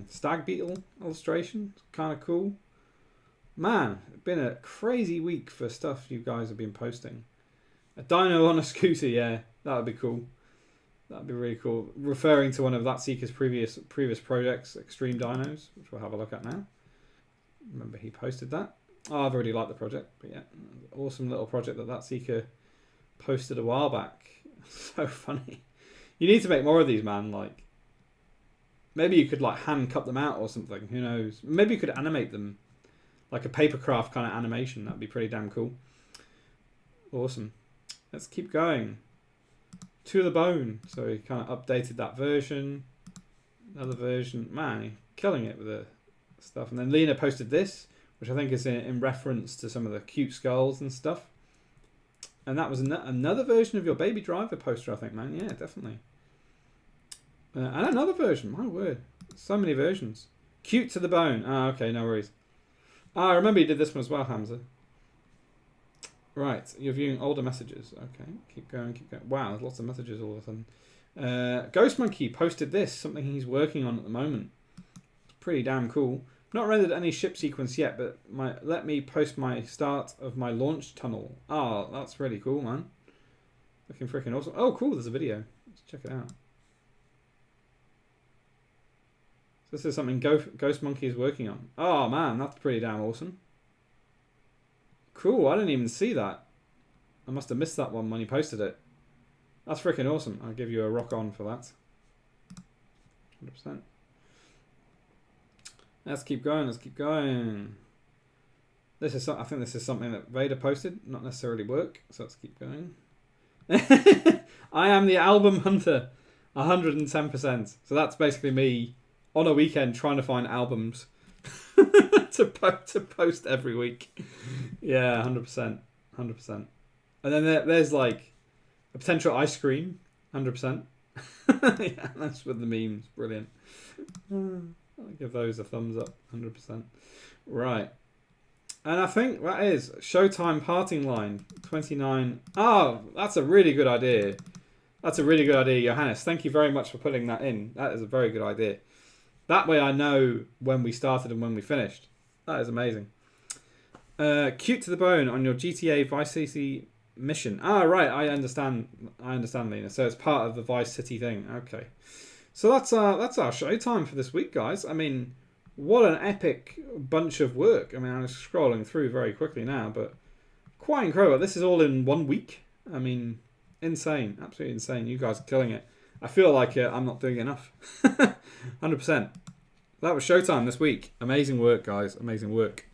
stag beetle illustration. Kind of cool. Man, it's been a crazy week for stuff you guys have been posting. A dino on a scooter, yeah, that would be cool. That'd be really cool. Referring to one of that Seeker's previous projects, Extreme Dinos, which we'll have a look at now. Remember he posted that. Oh, I've already liked the project, but yeah, awesome little project that Seeker posted a while back. So funny. You need to make more of these, man. Like, maybe you could like hand cut them out or something. Who knows? Maybe you could animate them, like a papercraft kind of animation. That'd be pretty damn cool. Awesome. Let's keep going. To the Bone. So he kind of updated that version. Another version. Man, he's killing it with the stuff. And then Lena posted this, which I think is in reference to some of the cute skulls and stuff. And that was another version of your Baby Driver poster, I think, man. Yeah, definitely. And another version. My word. So many versions. Cute to the Bone. Ah, okay, no worries. Ah, I remember you did this one as well, Hamza. Right, you're viewing older messages. Okay, keep going, keep going. Wow, there's lots of messages all of a sudden. Ghost Monkey posted this, something he's working on at the moment. It's pretty damn cool. Not rendered any ship sequence yet, but let me post my start of my launch tunnel. Ah, that's really cool, man. Looking freaking awesome. Oh, cool, there's a video. Let's check it out. So this is something Ghost Monkey is working on. Oh, man, that's pretty damn awesome. Cool, I didn't even see that. I must have missed that one when you posted it. That's freaking awesome. I'll give you a rock on for that. 100%. Let's keep going, let's keep going. I think this is something that Vader posted, not necessarily work, so let's keep going. I am the album hunter, 110%. So that's basically me on a weekend trying to find albums to post every week. Yeah, 100%. 100%. And then there's like a potential ice cream, 100%. Yeah, that's with the memes. Brilliant. I'll give those a thumbs up, 100%. Right. And I think that is Showtime parting line, 29. Oh, that's a really good idea. That's a really good idea, Johannes. Thank you very much for putting that in. That is a very good idea. That way I know when we started and when we finished. That is amazing. Cute to the Bone on your GTA Vice City mission. Ah, right. I understand, Lena. So it's part of the Vice City thing. Okay. So that's our Showtime for this week, guys. I mean, what an epic bunch of work. I mean, I'm scrolling through very quickly now, but quite incredible. This is all in 1 week. I mean, insane. Absolutely insane. You guys are killing it. I feel like I'm not doing enough. 100%. That was Showtime this week. Amazing work, guys. Amazing work.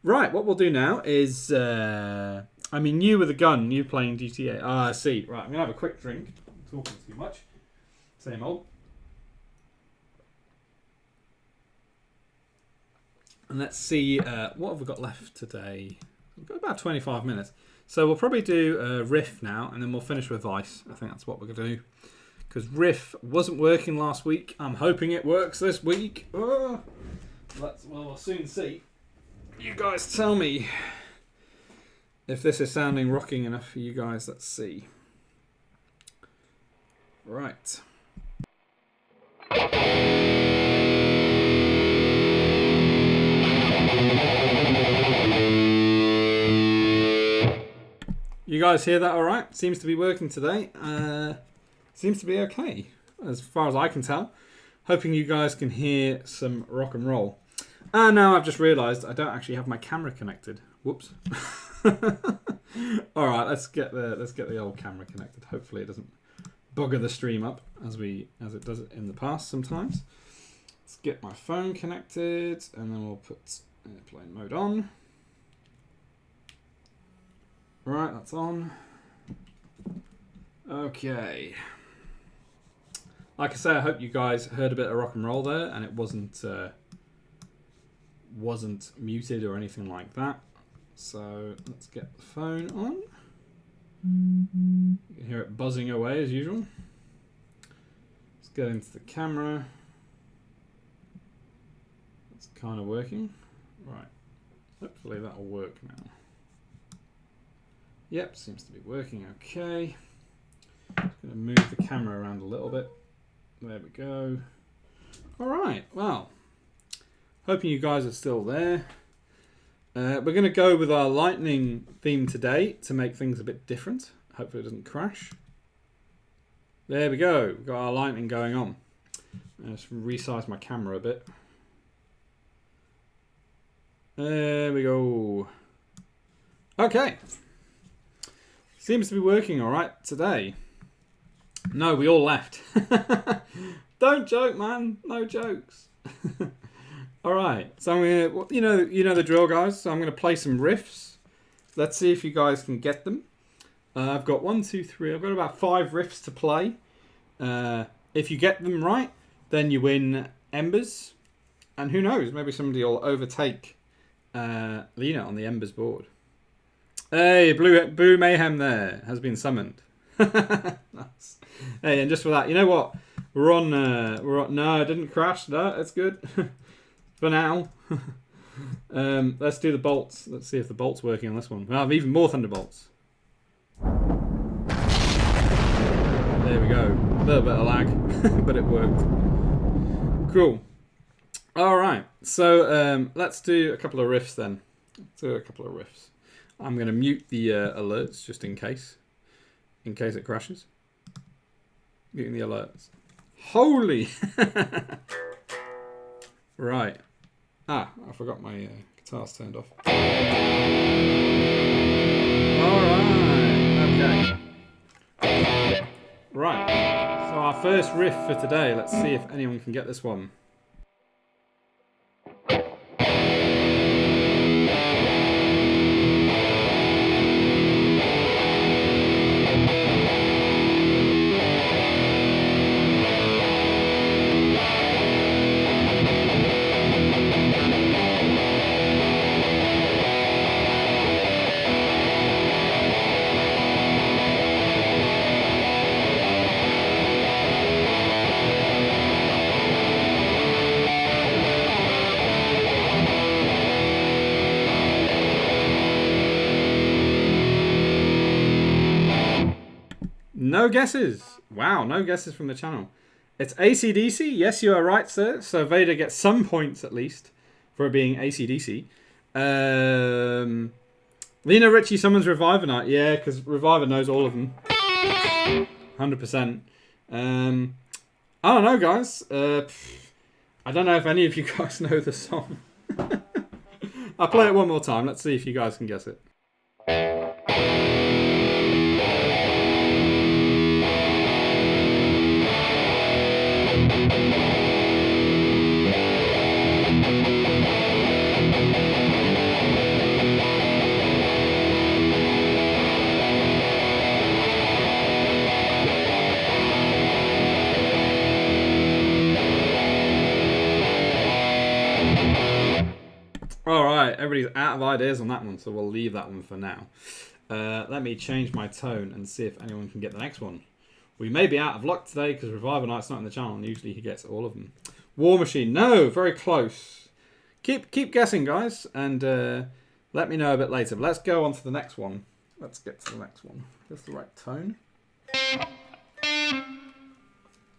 Right, what we'll do now is... I mean, you with a gun, you playing GTA. Ah, I see. Right, I'm going to have a quick drink. I'm talking too much. Same old. And let's see, what have we got left today? We've got about 25 minutes. So we'll probably do Riff now, and then we'll finish with Vice. I think that's what we're going to do. Because Riff wasn't working last week. I'm hoping it works this week. Oh. Well, we'll soon see. You guys tell me if this is sounding rocking enough for you guys. Let's see. Right. You guys hear that all right? Seems to be working today. Seems to be okay, as far as I can tell. Hoping you guys can hear some rock and roll. And now I've just realised I don't actually have my camera connected. Whoops. All right, let's get the old camera connected. Hopefully it doesn't bugger the stream up as it does in the past sometimes. Let's get my phone connected, and then we'll put airplane mode on. Right, that's on. Okay. Like I say, I hope you guys heard a bit of rock and roll there, and it wasn't wasn't muted or anything like that. So let's get the phone on. You can hear it buzzing away as usual. Let's go into the camera. It's kind of working. Right. Hopefully that'll work now. Yep, seems to be working okay. Just going to move the camera around a little bit. There we go. Alright, well, hoping you guys are still there. We're going to go with our lightning theme today to make things a bit different. Hopefully it doesn't crash. There we go. We've got our lightning going on. Let's resize my camera a bit. There we go. Okay. Seems to be working alright today. No, we all left. Don't joke, man. No jokes. Alright, so I'm gonna, you know the drill, guys. So I'm gonna play some riffs. Let's see if you guys can get them. I've got 1, 2, 3. I've got about 5 riffs to play. If you get them right, then you win embers. And who knows, maybe somebody will overtake Lena on the embers board. Hey, Blue Mayhem there has been summoned. Nice. Hey, and just for that, you know what? We're on. No, it didn't crash. No, it's good. For now. Let's do the bolts. Let's see if the bolt's working on this one. I have even more thunderbolts. There we go. A little bit of lag, but it worked. Cool. All right. So let's do a couple of riffs then. I'm going to mute the alerts just in case it crashes. Muting the alerts. Holy! Right. I forgot my guitar's turned off. Alright, okay. Right, so our first riff for today, let's see if anyone can get this one. No guesses. Wow, no guesses from the channel. It's AC/DC. Yes, you are right, sir. So Vader gets some points at least for being AC/DC. Lena Ritchie summons Reviver Knight. Yeah, because Reviver knows all of them. 100%. I don't know, guys. I don't know if any of you guys know the song. I'll play it one more time. Let's see if you guys can guess it. Alright, everybody's out of ideas on that one, so we'll leave that one for now. Let me change my tone and see if anyone can get the next one. We may be out of luck today because Reviver Knight's not in the channel and usually he gets all of them. War Machine, no, very close. Keep guessing, guys, and let me know a bit later. But let's go on to the next one. Let's get to the next one. That's the right tone. I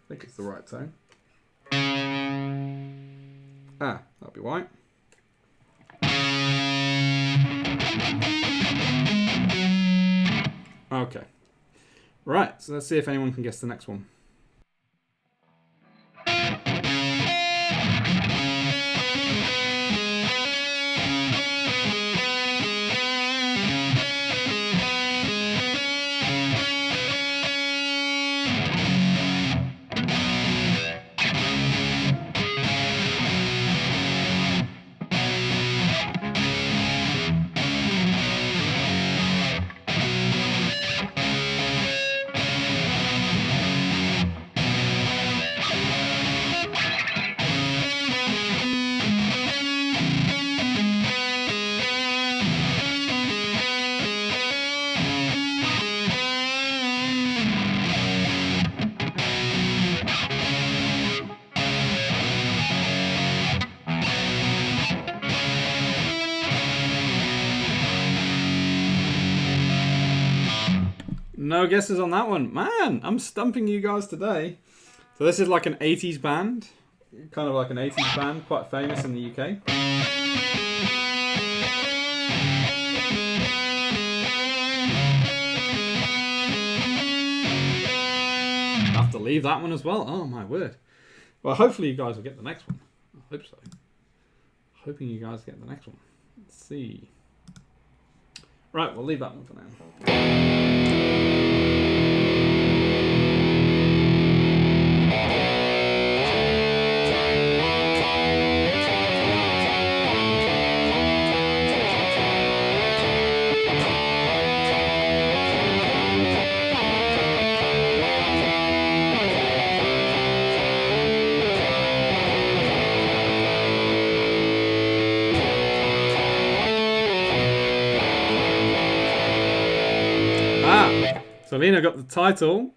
think it's the right tone. That'll be right. Okay. Right, so let's see if anyone can guess the next one. No guesses on that one. Man, I'm stumping you guys today. So this is like an 80s band. Kind of like an 80s band, quite famous in the UK. I have to leave that one as well. Oh my word. Well, hopefully you guys will get the next one. I hope so. Hoping you guys get the next one. Let's see. Right, we'll leave that one for now. So Lena got the title.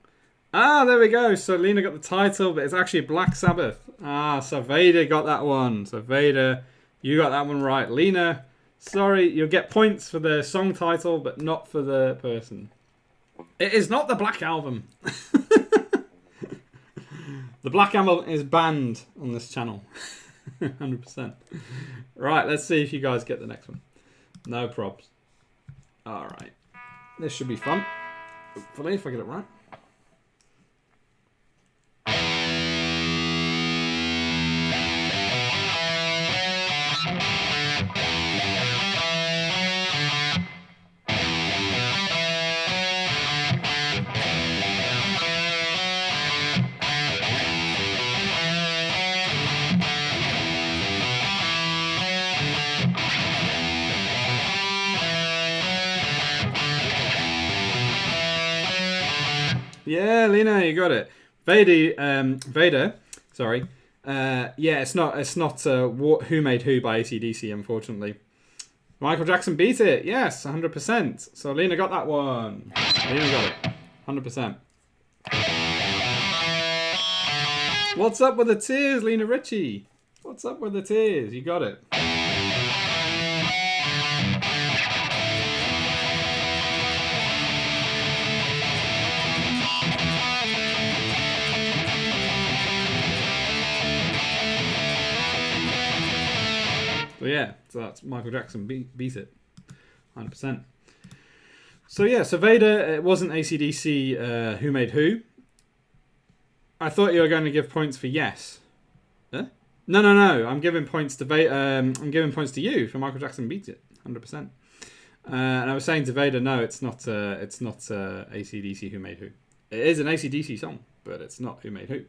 There we go. So Lena got the title, but it's actually Black Sabbath. So Vader got that one. So Vader, you got that one right. Lena, sorry, you'll get points for the song title, but not for the person. It is not the Black Album. The Black Album is banned on this channel. 100%. Right, let's see if you guys get the next one. No probs. Alright. This should be fun. Hopefully, if I get it right. Yeah, Lena, you got it. Vader, sorry. Yeah, it's not Who Made Who by AC/DC, unfortunately. Michael Jackson beat it. Yes, 100%. So Lena got that one. Lena got it. 100%. What's up with the tears, Lena Ritchie? What's up with the tears? You got it. But yeah, so that's Michael Jackson beat it. 100%. So yeah, so Vader, it wasn't AC/DC Who Made Who. I thought you were going to give points for yes. Huh? No. I'm giving points to I'm giving points to you for Michael Jackson beat it. 100%. And I was saying to Vader, no, it's not AC/DC Who Made Who. It is an AC/DC song, but it's not Who Made Who.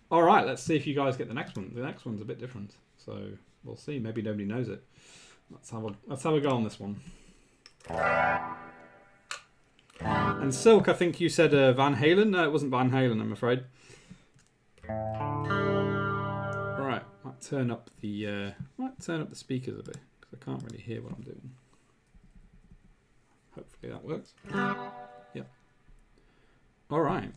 All right, let's see if you guys get the next one. The next one's a bit different, so we'll see. Maybe nobody knows it. Let's have a go on this one. And Silk, I think you said Van Halen. No, it wasn't Van Halen, I'm afraid. Right, might turn up the speakers a bit because I can't really hear what I'm doing. Hopefully that works. Yep. All right.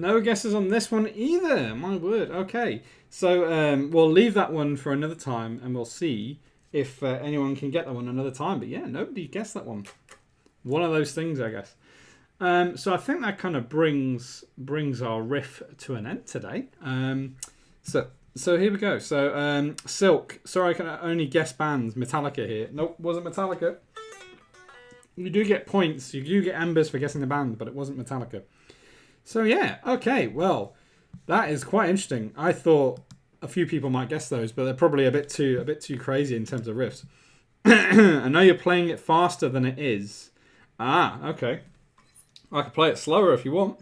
No guesses on this one either. My word. Okay. So we'll leave that one for another time and we'll see if anyone can get that one another time. But yeah, nobody guessed that one. One of those things, I guess. So I think that kind of brings our riff to an end today. So here we go. So Silk. Sorry, I can only guess bands. Metallica here. Nope, wasn't Metallica. You do get points. You do get embers for guessing the band, but it wasn't Metallica. So yeah, okay. Well, that is quite interesting. I thought a few people might guess those, but they're probably a bit too crazy in terms of riffs. I know you're playing it faster than it is. Ah, okay. I can play it slower if you want.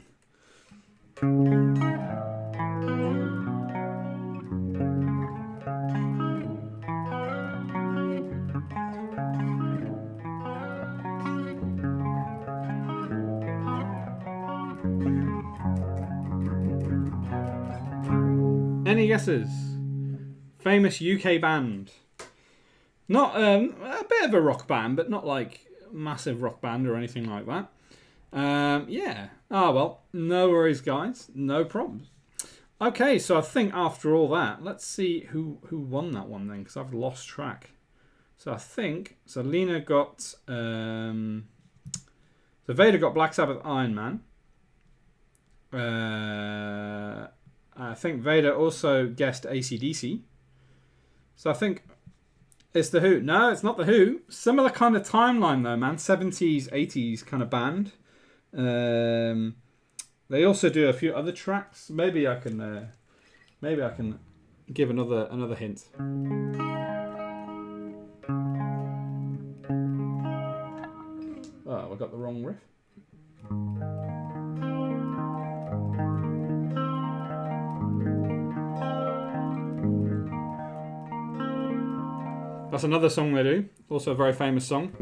Any guesses? Famous UK band. Not a bit of a rock band, but not like massive rock band or anything like that. Yeah. Ah, well, no worries, guys. No problems. Okay, so I think after all that, let's see who won that one then, because I've lost track. So I think, so Lena got, so Vader got Black Sabbath, Iron Man. I think Vader also guessed AC/DC. So I think it's The Who. No, it's not The Who. Similar kind of timeline though, man. 70s, 80s kind of band. They also do a few other tracks. Maybe I can give another hint. Oh, I got the wrong riff. That's another song they do. Also a very famous song.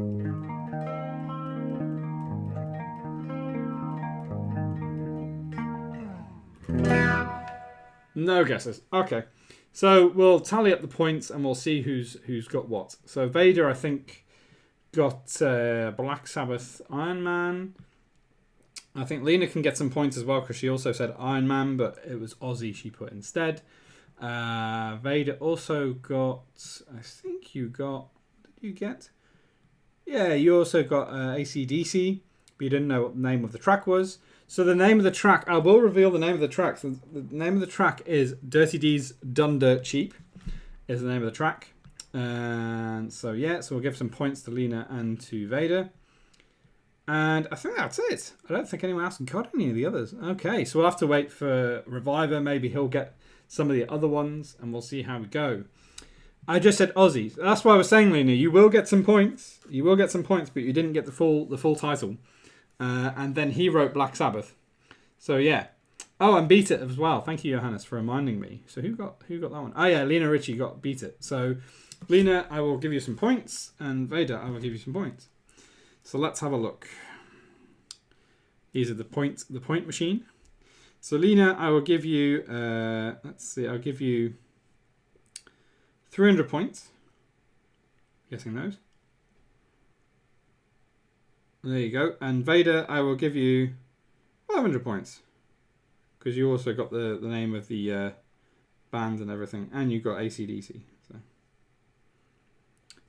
No guesses. Okay. So we'll tally up the points and we'll see who's got what. So Vader, I think, got Black Sabbath, Iron Man. I think Lena can get some points as well because she also said Iron Man, but it was Ozzy she put instead. Vader also got, I think you got, did you get? Yeah, you also got AC/DC, but you didn't know what the name of the track was. So the name of the track, I will reveal the name of the track. So the name of the track is Dirty D's Done Dirt Cheap, is the name of the track. And so yeah, so we'll give some points to Lena and to Vader. And I think that's it. I don't think anyone else got any of the others. Okay, so we'll have to wait for Reviver. Maybe he'll get some of the other ones, and we'll see how we go. I just said Ozzy. That's why I was saying, Lena, you will get some points. You will get some points, but you didn't get the full title. And then he wrote Black Sabbath. So yeah. Oh, and Beat It as well. Thank you, Johannes, for reminding me. So who got that one? Oh yeah, Lena Ritchie got Beat It. So Lena, I will give you some points, and Vader, I will give you some points. So let's have a look. These are the point machine. So Lena, I will give you, let's see, I'll give you 300 points. Guessing those. There you go. And Vader, I will give you 500 points. Because you also got the name of the band and everything. And you got AC/DC.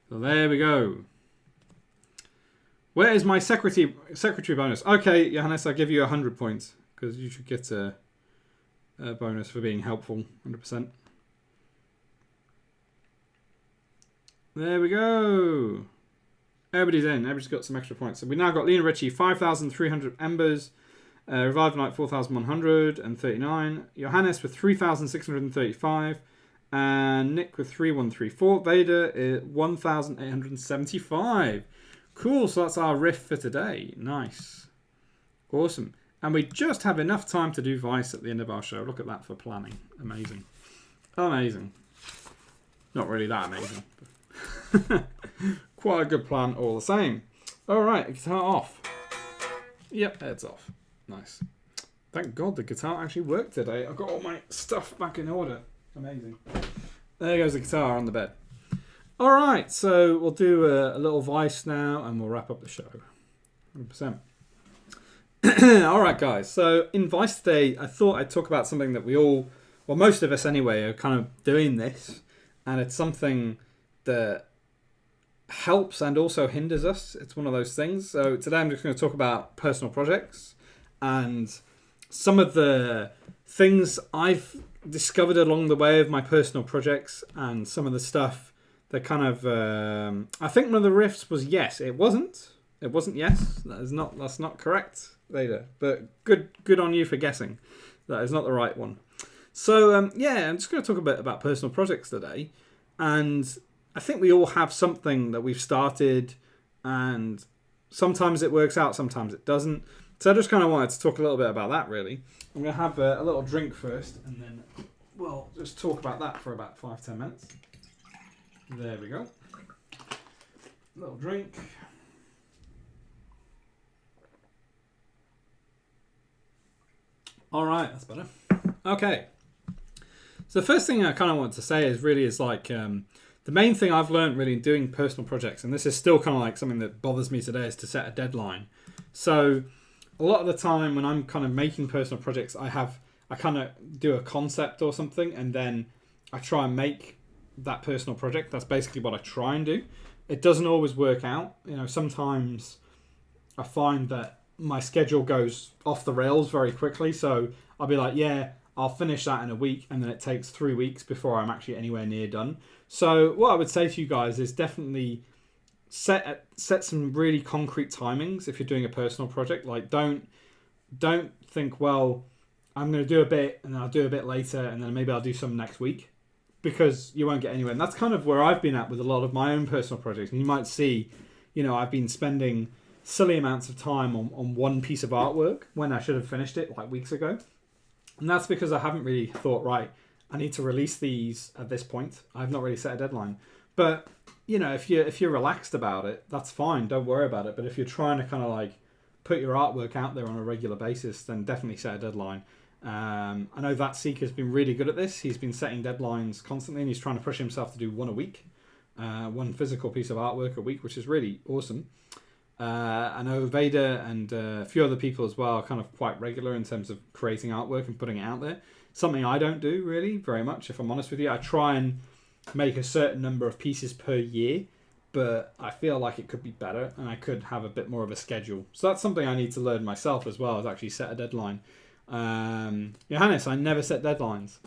So there we go. Where is my secretary bonus? Okay, Johannes, I'll give you 100 points. Because you should get a bonus for being helpful. 100%. There we go. Everybody's in. Everybody's got some extra points. So we now got Lena Ritchie, 5,300 embers. Revive Night, 4,139. Johannes with 3,635. And Nick with 3,134. Vader, 1,875. Cool. So that's our riff for today. Nice. Awesome. And we just have enough time to do Vice at the end of our show. Look at that for planning. Amazing. Amazing. Not really that amazing. But quite a good plan all the same. All right, guitar off. Yep, heads off. Nice. Thank God the guitar actually worked today. I've got all my stuff back in order. Amazing. There goes the guitar on the bed. All right, so we'll do a little Vice now and we'll wrap up the show. 100%. All right, guys. So in Vice today, I thought I'd talk about something that we all, well, most of us anyway, are kind of doing this, and it's something that helps and also hinders us. It's one of those things. So today I'm just going to talk about personal projects and some of the things I've discovered along the way of my personal projects and some of the stuff that kind of I think one of the riffs was yes. It wasn't yes. That's not correct, Vader. But good on you for guessing. That is not the right one. So yeah, I'm just going to talk a bit about personal projects today, and I think we all have something that we've started, and sometimes it works out, sometimes it doesn't. So I just kind of wanted to talk a little bit about that, really. I'm going to have a little drink first, and then we'll just talk about that for about 5-10 minutes. There we go. Little drink. All right, that's better. Okay. So the first thing I kind of want to say is like the main thing I've learned really in doing personal projects, and this is still kind of like something that bothers me today, is to set a deadline. So a lot of the time when I'm kind of making personal projects, I kind of do a concept or something, and then I try and make that personal project. That's basically what I try and do. It doesn't always work out. You know, sometimes I find that my schedule goes off the rails very quickly. So I'll be like, yeah, I'll finish that in a week, and then it takes 3 weeks before I'm actually anywhere near done. So what I would say to you guys is definitely set some really concrete timings if you're doing a personal project. Like don't think, well, I'm going to do a bit and then I'll do a bit later and then maybe I'll do some next week, because you won't get anywhere. And that's kind of where I've been at with a lot of my own personal projects. And you might see, you know, I've been spending silly amounts of time on one piece of artwork when I should have finished it like weeks ago. And that's because I haven't really thought, right, I need to release these at this point. I've not really set a deadline. But, you know, if you're relaxed about it, that's fine. Don't worry about it. But if you're trying to kind of like put your artwork out there on a regular basis, then definitely set a deadline. I know that Seeker's been really good at this. He's been setting deadlines constantly, and he's trying to push himself to do one a week, one physical piece of artwork a week, which is really awesome. I know Vader and a few other people as well are kind of quite regular in terms of creating artwork and putting it out there. Something I don't do really very much, if I'm honest with you. I try and make a certain number of pieces per year, but I feel like it could be better and I could have a bit more of a schedule. So that's something I need to learn myself as well, is actually set a deadline. Johannes, I never set deadlines.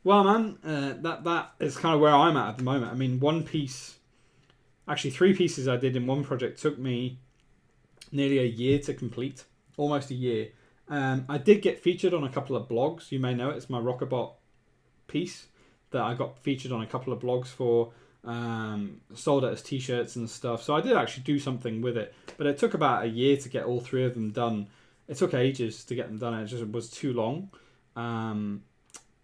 Well, man, that is kind of where I'm at the moment. I mean, actually 3 pieces I did in one project took me nearly a year to complete, almost a year. I did get featured on a couple of blogs. You may know it. It's my Rockabot piece that I got featured on a couple of blogs for, sold it as t-shirts and stuff. So I did actually do something with it, but it took about a year to get all 3 of them done. It took ages to get them done. It just was too long.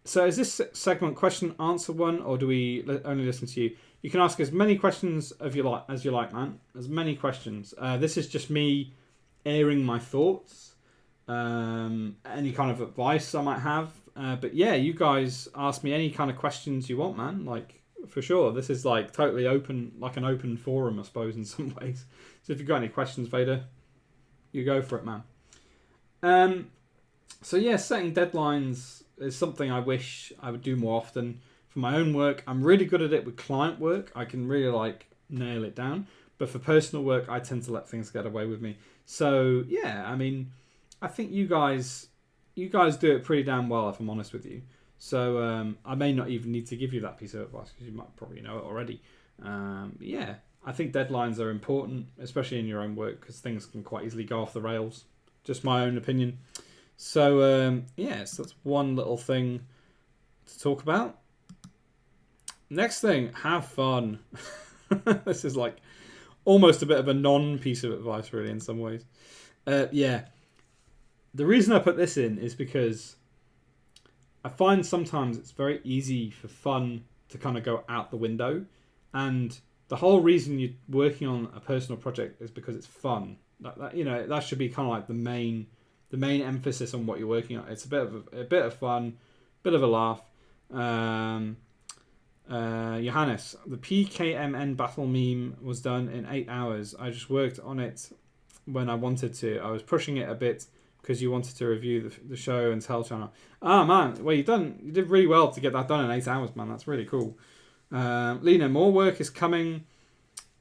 So is this segment question answer one, or do we only listen to you? You can ask as many questions as you like, man. As many questions. This is just me airing my thoughts. Any kind of advice I might have. But yeah, you guys ask me any kind of questions you want, man. Like, for sure. This is like totally open, like an open forum, I suppose, in some ways. So if you've got any questions, Vader, you go for it, man. So yeah, setting deadlines is something I wish I would do more often. For my own work, I'm really good at it with client work. I can really like nail it down. But for personal work, I tend to let things get away with me. So yeah, I mean, I think you guys do it pretty damn well, if I'm honest with you. So I may not even need to give you that piece of advice because you might probably know it already. Yeah, I think deadlines are important, especially in your own work, because things can quite easily go off the rails. Just my own opinion. So yeah, so that's one little thing to talk about. Next thing, have fun. This is like almost a bit of a non-piece of advice, really, in some ways. Yeah. The reason I put this in is because I find sometimes it's very easy for fun to kind of go out the window. And the whole reason you're working on a personal project is because it's fun. That should be kind of like the main emphasis on what you're working on. It's a bit of fun, bit of a laugh. Johannes, the PKMN battle meme was done in 8 hours. I just worked on it when I wanted to. I was pushing it a bit because you wanted to review the show and tell channel. Oh man, well you did really well to get that done in 8 hours, man. That's really cool. Lena, more work is coming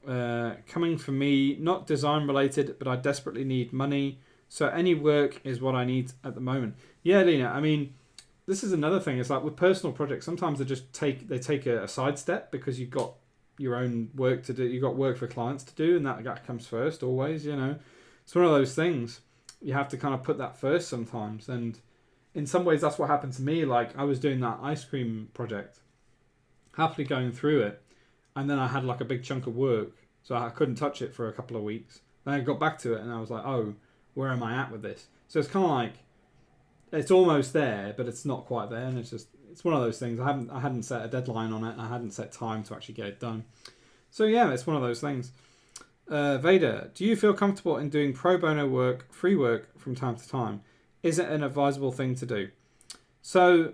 for me, not design related, but I desperately need money. So any work is what I need at the moment. Yeah, Lena, I mean, this is another thing. It's like with personal projects, sometimes they take a sidestep because you've got your own work to do. You've got work for clients to do, and that comes first always, you know. It's one of those things. You have to kind of put that first sometimes. And in some ways, that's what happened to me. Like, I was doing that ice cream project, happily going through it, and then I had like a big chunk of work, so I couldn't touch it for a couple of weeks. Then I got back to it, and I was like, oh, where am I at with this? So it's kind of like, it's almost there, but it's not quite there, and it's one of those things. I hadn't set a deadline on it. I hadn't set time to actually get it done. So yeah, it's one of those things. Vader, do you feel comfortable in doing pro bono work, free work from time to time? Is it an advisable thing to do? So,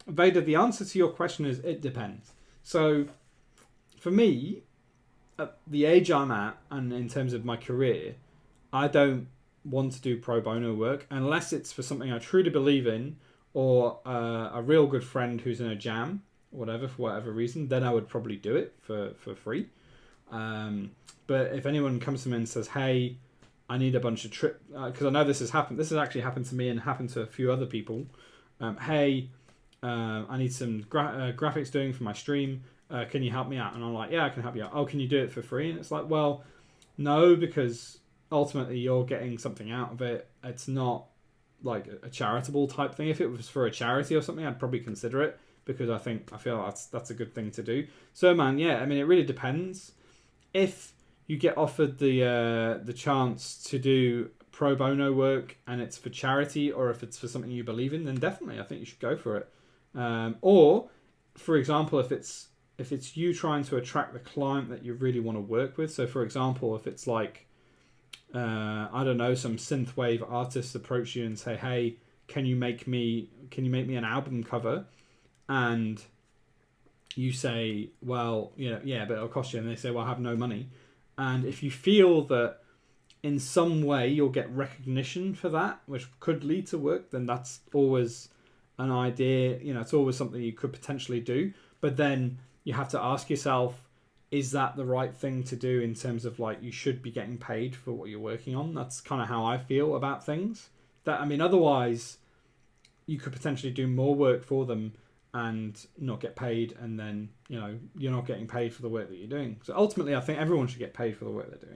Vader, the answer to your question is it depends. So, for me, at the age I'm at, and in terms of my career, I don't want to do pro bono work unless it's for something I truly believe in, or a real good friend who's in a jam, or whatever, for whatever reason. Then I would probably do it for free. But if anyone comes to me and says, hey, I need a bunch of because I know this has happened. This has actually happened to me and happened to a few other people. Hey, I need some graphics doing for my stream. Can you help me out? And I'm like, yeah, I can help you out. Oh, can you do it for free? And it's like, well, no, because ultimately you're getting something out of it. It's not like a charitable type thing. If it was for a charity or something, I'd probably consider it, because I feel that's a good thing to do. So man, yeah, I mean, it really depends. If you get offered the chance to do pro bono work and it's for charity, or if it's for something you believe in, then definitely I think you should go for it. Or, for example, if it's you trying to attract the client that you really want to work with. So, for example, if it's like, I don't know, some synthwave artists approach you and say, hey, can you make me an album cover? And you say, well, yeah, but it'll cost you. And they say, well, I have no money. And if you feel that in some way you'll get recognition for that, which could lead to work, then that's always an idea. It's always something you could potentially do. But then you have to ask yourself, is that the right thing to do in terms of like, you should be getting paid for what you're working on? That's kind of how I feel about things. Otherwise you could potentially do more work for them and not get paid, and then you're not getting paid for the work that you're doing. So ultimately I think everyone should get paid for the work they're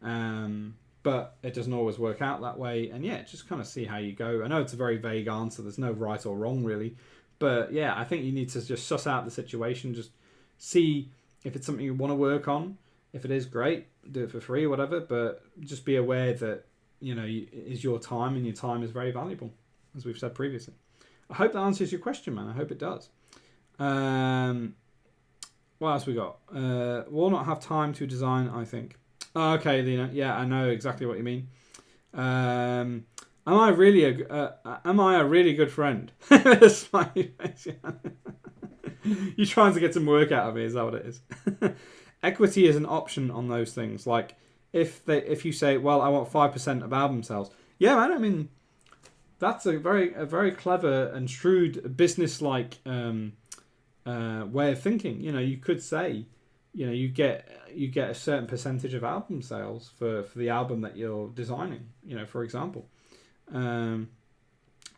doing, but it doesn't always work out that way. And yeah, just kind of see how you go. I know it's a very vague answer, there's no right or wrong really, but yeah, I think you need to just suss out the situation, just see if it's something you want to work on. If it is, great, do it for free or whatever, but just be aware that it is your time, and your time is very valuable, as we've said previously. I hope that answers your question, man. I hope it does. What else we got? Will not have time to design, I think. Oh, okay, Lena. Yeah, I know exactly what you mean. Am I a really good friend? Smiley face. You're trying to get some work out of me, is that what it is? Equity is an option on those things. Like if you say, well, I want 5% of album sales. Yeah, man. I mean, that's a very clever and shrewd business-like way of thinking. You could say, you get a certain percentage of album sales for the album that you're designing. For example,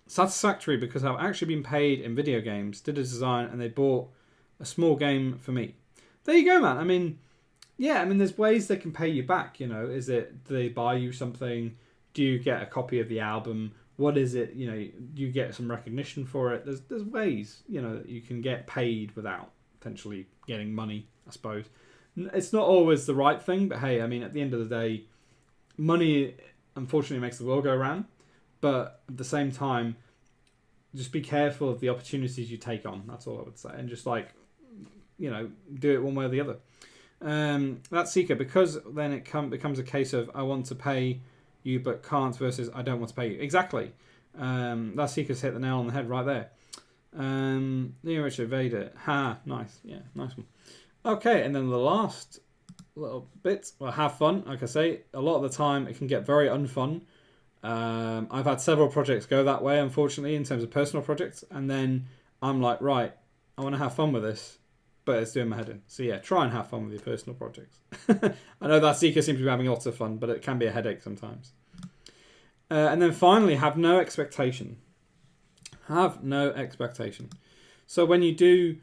satisfactory because I've actually been paid in video games, did a design, and they bought a small game for me. There you go, man. I mean, yeah. I mean, there's ways they can pay you back. Do they buy you something? Do you get a copy of the album? What is it? Do you get some recognition for it? There's ways, that you can get paid without potentially getting money, I suppose. It's not always the right thing, but hey, I mean, at the end of the day, money unfortunately makes the world go round. But at the same time, just be careful of the opportunities you take on. That's all I would say. And just do it one way or the other. That's Seeker, because then it becomes a case of I want to pay you but can't versus I don't want to pay you. Exactly. That Seeker's hit the nail on the head right there. Neo Richard Vader. Ha, nice. Yeah, nice one. Okay, and then the last little bit. Well, have fun. Like I say, a lot of the time it can get very unfun I've had several projects go that way, unfortunately, in terms of personal projects. And then I'm like, right, I want to have fun with this, but it's doing my head in. So yeah, try and have fun with your personal projects. I know that Zika seems to be having lots of fun, but it can be a headache sometimes. And then finally, have no expectation. Have no expectation. So when you do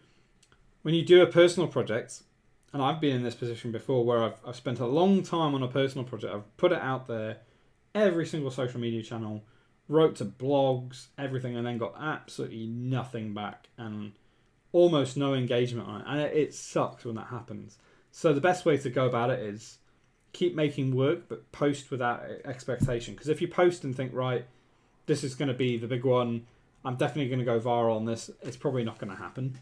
a personal project, and I've been in this position before where I've spent a long time on a personal project, I've put it out there, every single social media channel, wrote to blogs, everything, and then got absolutely nothing back and almost no engagement on it. And it sucks when that happens. So the best way to go about it is keep making work, but post without expectation. Because if you post and think, right, this is going to be the big one, I'm definitely going to go viral on this, it's probably not going to happen.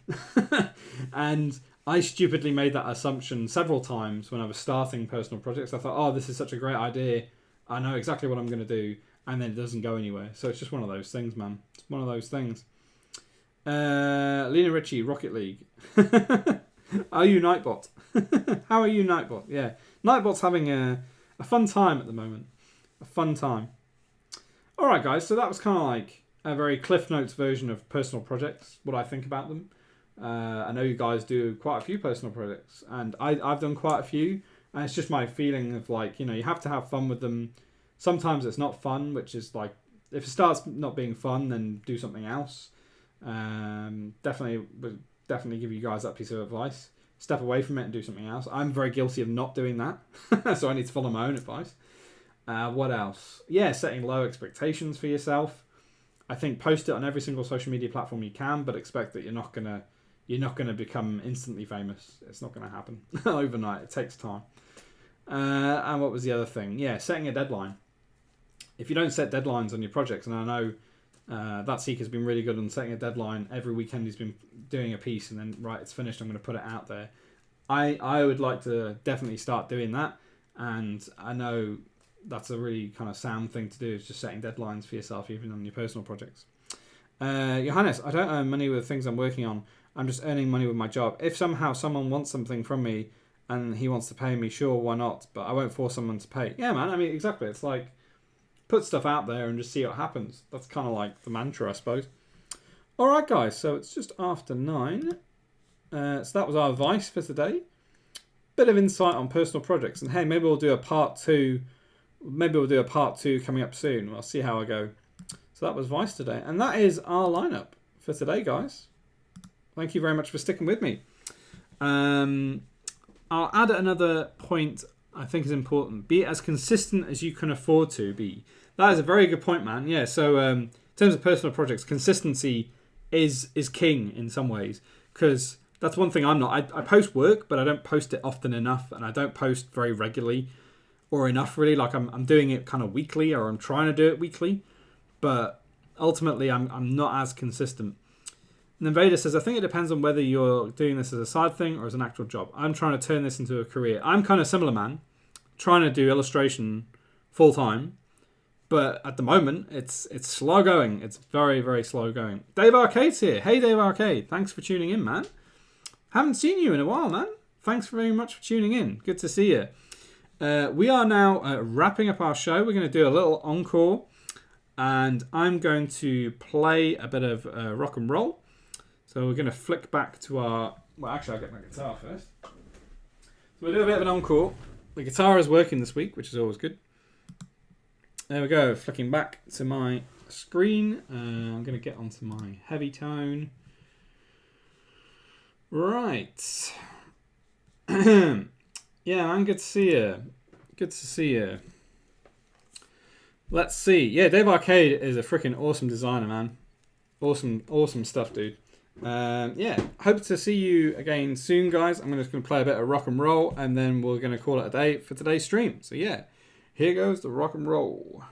And I stupidly made that assumption several times when I was starting personal projects. I thought, oh, this is such a great idea. I know exactly what I'm going to do. And then it doesn't go anywhere. So it's just one of those things, man. It's one of those things. Lena Ritchie, Rocket League. Are you Nightbot? How are you, Nightbot? Yeah. Nightbot's having a fun time at the moment. A fun time. All right, guys. So that was kind of like a very Cliff Notes version of personal projects, what I think about them. I know you guys do quite a few personal projects, and I've done quite a few, and it's just my feeling of like, you know, you have to have fun with them. Sometimes it's not fun, which is like, if it starts not being fun, then do something else. Definitely give you guys that piece of advice. Step away from it and do something else. I'm very guilty of not doing that, so I need to follow my own advice. What else? Yeah, setting low expectations for yourself. I think post it on every single social media platform you can, but expect that you're not gonna become instantly famous. It's not gonna happen overnight. It takes time. And what was the other thing? Yeah, setting a deadline. If you don't set deadlines on your projects, and I know that Seeker's been really good on setting a deadline. Every weekend he's been doing a piece, and then right, it's finished. I'm going to put it out there. I would like to definitely start doing that, and I know that's a really kind of sound thing to do, is just setting deadlines for yourself, even on your personal projects. Johannes, I don't earn money with things I'm working on. I'm just earning money with my job. If somehow someone wants something from me and he wants to pay me, sure, why not? But I won't force someone to pay. Yeah, man. I mean, exactly. It's like, put stuff out there and just see what happens. That's kind of like the mantra, I suppose. All right, guys. So it's just after 9. So that was our advice for today. Bit of insight on personal projects. And hey, maybe we'll do a part 2. Maybe we'll do a part 2 coming up soon. I'll see how I go. So that was advice today. And that is our lineup for today, guys. Thank you very much for sticking with me. I'll add another point I think is important. Be as consistent as you can afford to be. That is a very good point, man. Yeah, so in terms of personal projects, consistency is king in some ways. Because that's one thing I'm not. I post work, but I don't post it often enough. And I don't post very regularly or enough, really. Like I'm doing it kind of weekly, or I'm trying to do it weekly. But ultimately, I'm not as consistent. And then Vader says, I think it depends on whether you're doing this as a side thing or as an actual job. I'm trying to turn this into a career. I'm kind of similar, man. Trying to do illustration full time. But at the moment, it's slow going. It's very, very slow going. Dave Arcade's here. Hey, Dave Arcade. Thanks for tuning in, man. Haven't seen you in a while, man. Thanks very much for tuning in. Good to see you. We are now wrapping up our show. We're going to do a little encore. And I'm going to play a bit of rock and roll. So we're going to flick back to our... Well, actually, I'll get my guitar first. So we'll do a bit of an encore. The guitar is working this week, which is always good. There we go. Flicking back to my screen. I'm going to get onto my heavy tone. Right. Yeah, man. Good to see you. Good to see you. Let's see. Yeah, Dave Arcade is a freaking awesome designer, man. Awesome stuff, dude. Yeah, hope to see you again soon, guys. I'm just going to play a bit of rock and roll, and then we're going to call it a day for today's stream. So yeah, here goes the rock and roll.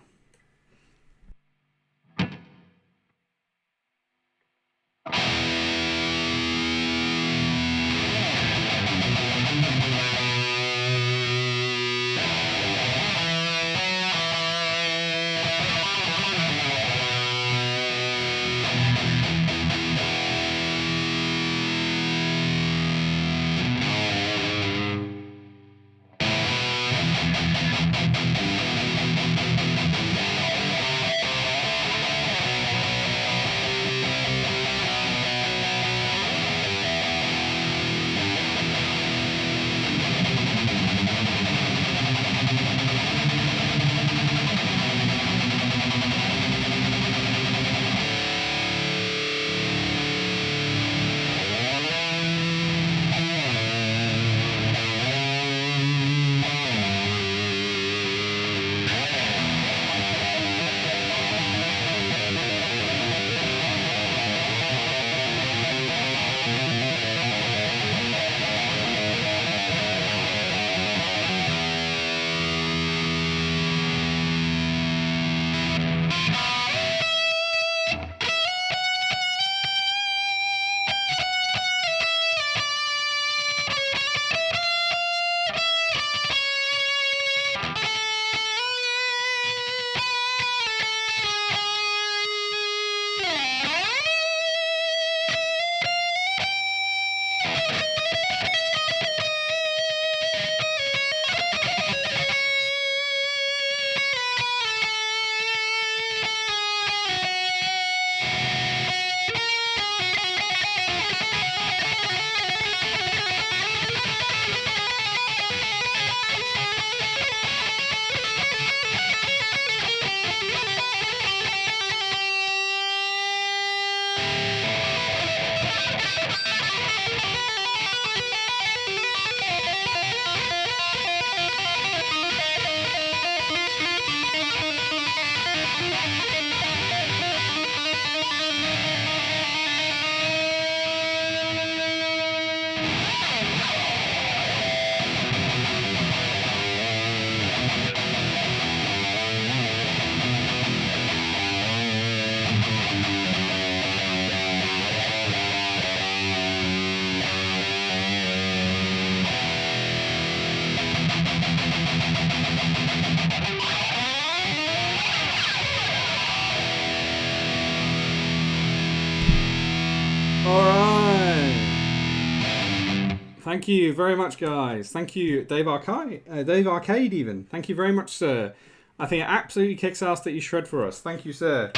Thank you very much, guys. Thank you, Dave Arcade even. Thank you very much, sir. I think it absolutely kicks ass that you shred for us. Thank you, sir.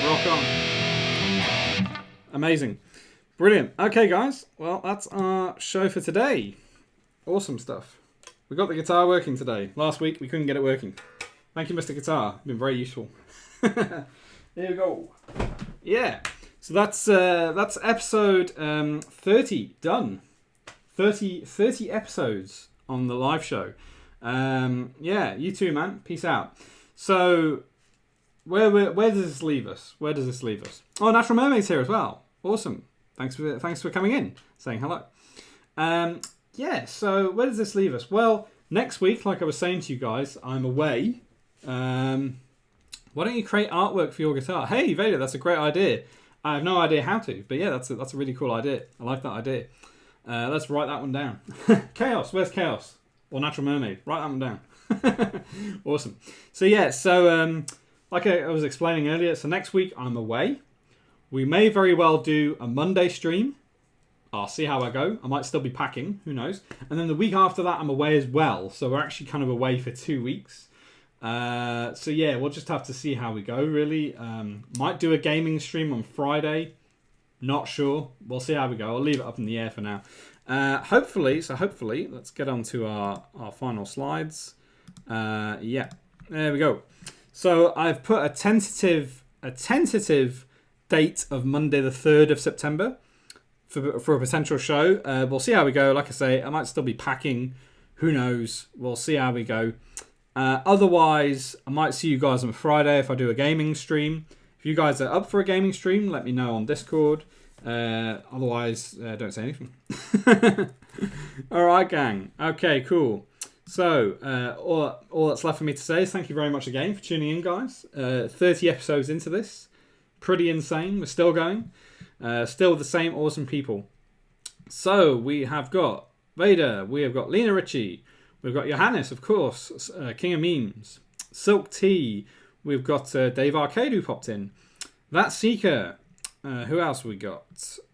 Rock on. Amazing. Brilliant. Okay, guys. Well, that's our show for today. Awesome stuff. We got the guitar working today. Last week, we couldn't get it working. Thank you, Mr. Guitar. Been very useful. Here we go. Yeah. So that's episode 30 done. 30 episodes on the live show. Yeah, you too, man. Peace out. So, where does this leave us? Where does this leave us? Oh, Natural Mermaid's here as well. Awesome. Thanks for coming in, saying hello. Yeah. So, where does this leave us? Well, next week, like I was saying to you guys, I'm away. Why don't you create artwork for your guitar? Hey, Vader, that's a great idea. I have no idea how to, but yeah, that's a really cool idea. I like that idea. Let's write that one down. Chaos. Where's Chaos? Or Natural Mermaid. Write that one down. Awesome. So yeah, like I was explaining earlier, so next week I'm away. We may very well do a Monday stream. I'll see how I go. I might still be packing. Who knows? And then the week after that I'm away as well. So we're actually kind of away for 2 weeks. So yeah, we'll just have to see how we go, really. Might do a gaming stream on Friday. Not sure. We'll see how we go. I'll leave it up in the air for now. Hopefully, let's get on to our final slides. Yeah, there we go. So I've put a tentative date of Monday the 3rd of September for a potential show. We'll see how we go. Like I say, I might still be packing. Who knows? We'll see how we go. Otherwise, I might see you guys on Friday if I do a gaming stream. If you guys are up for a gaming stream, let me know on Discord. Otherwise, don't say anything. Alright, gang. Okay, cool. So, all that's left for me to say is thank you very much again for tuning in, guys. 30 episodes into this. Pretty insane. We're still going. Still the same awesome people. So, we have got Vader. We have got Lena Ritchie. We've got Johannes, of course, King of Memes. Silk T. We've got Dave Arcade who popped in. That Seeker. Who else have we got?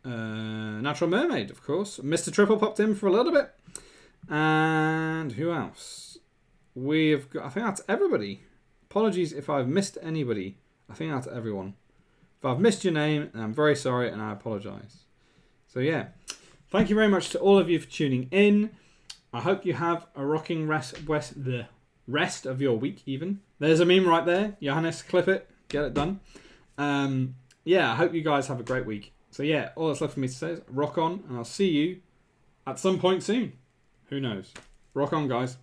Natural Mermaid, of course. Mr. Triple popped in for a little bit. And who else? We've got, I think that's everybody. Apologies if I've missed anybody. I think that's everyone. If I've missed your name, I'm very sorry and I apologise. So yeah. Thank you very much to all of you for tuning in. I hope you have a rocking the rest of your week even. There's a meme right there. Johannes, clip it. Get it done. Yeah, I hope you guys have a great week. So yeah, all that's left for me to say is rock on, and I'll see you at some point soon. Who knows? Rock on, guys.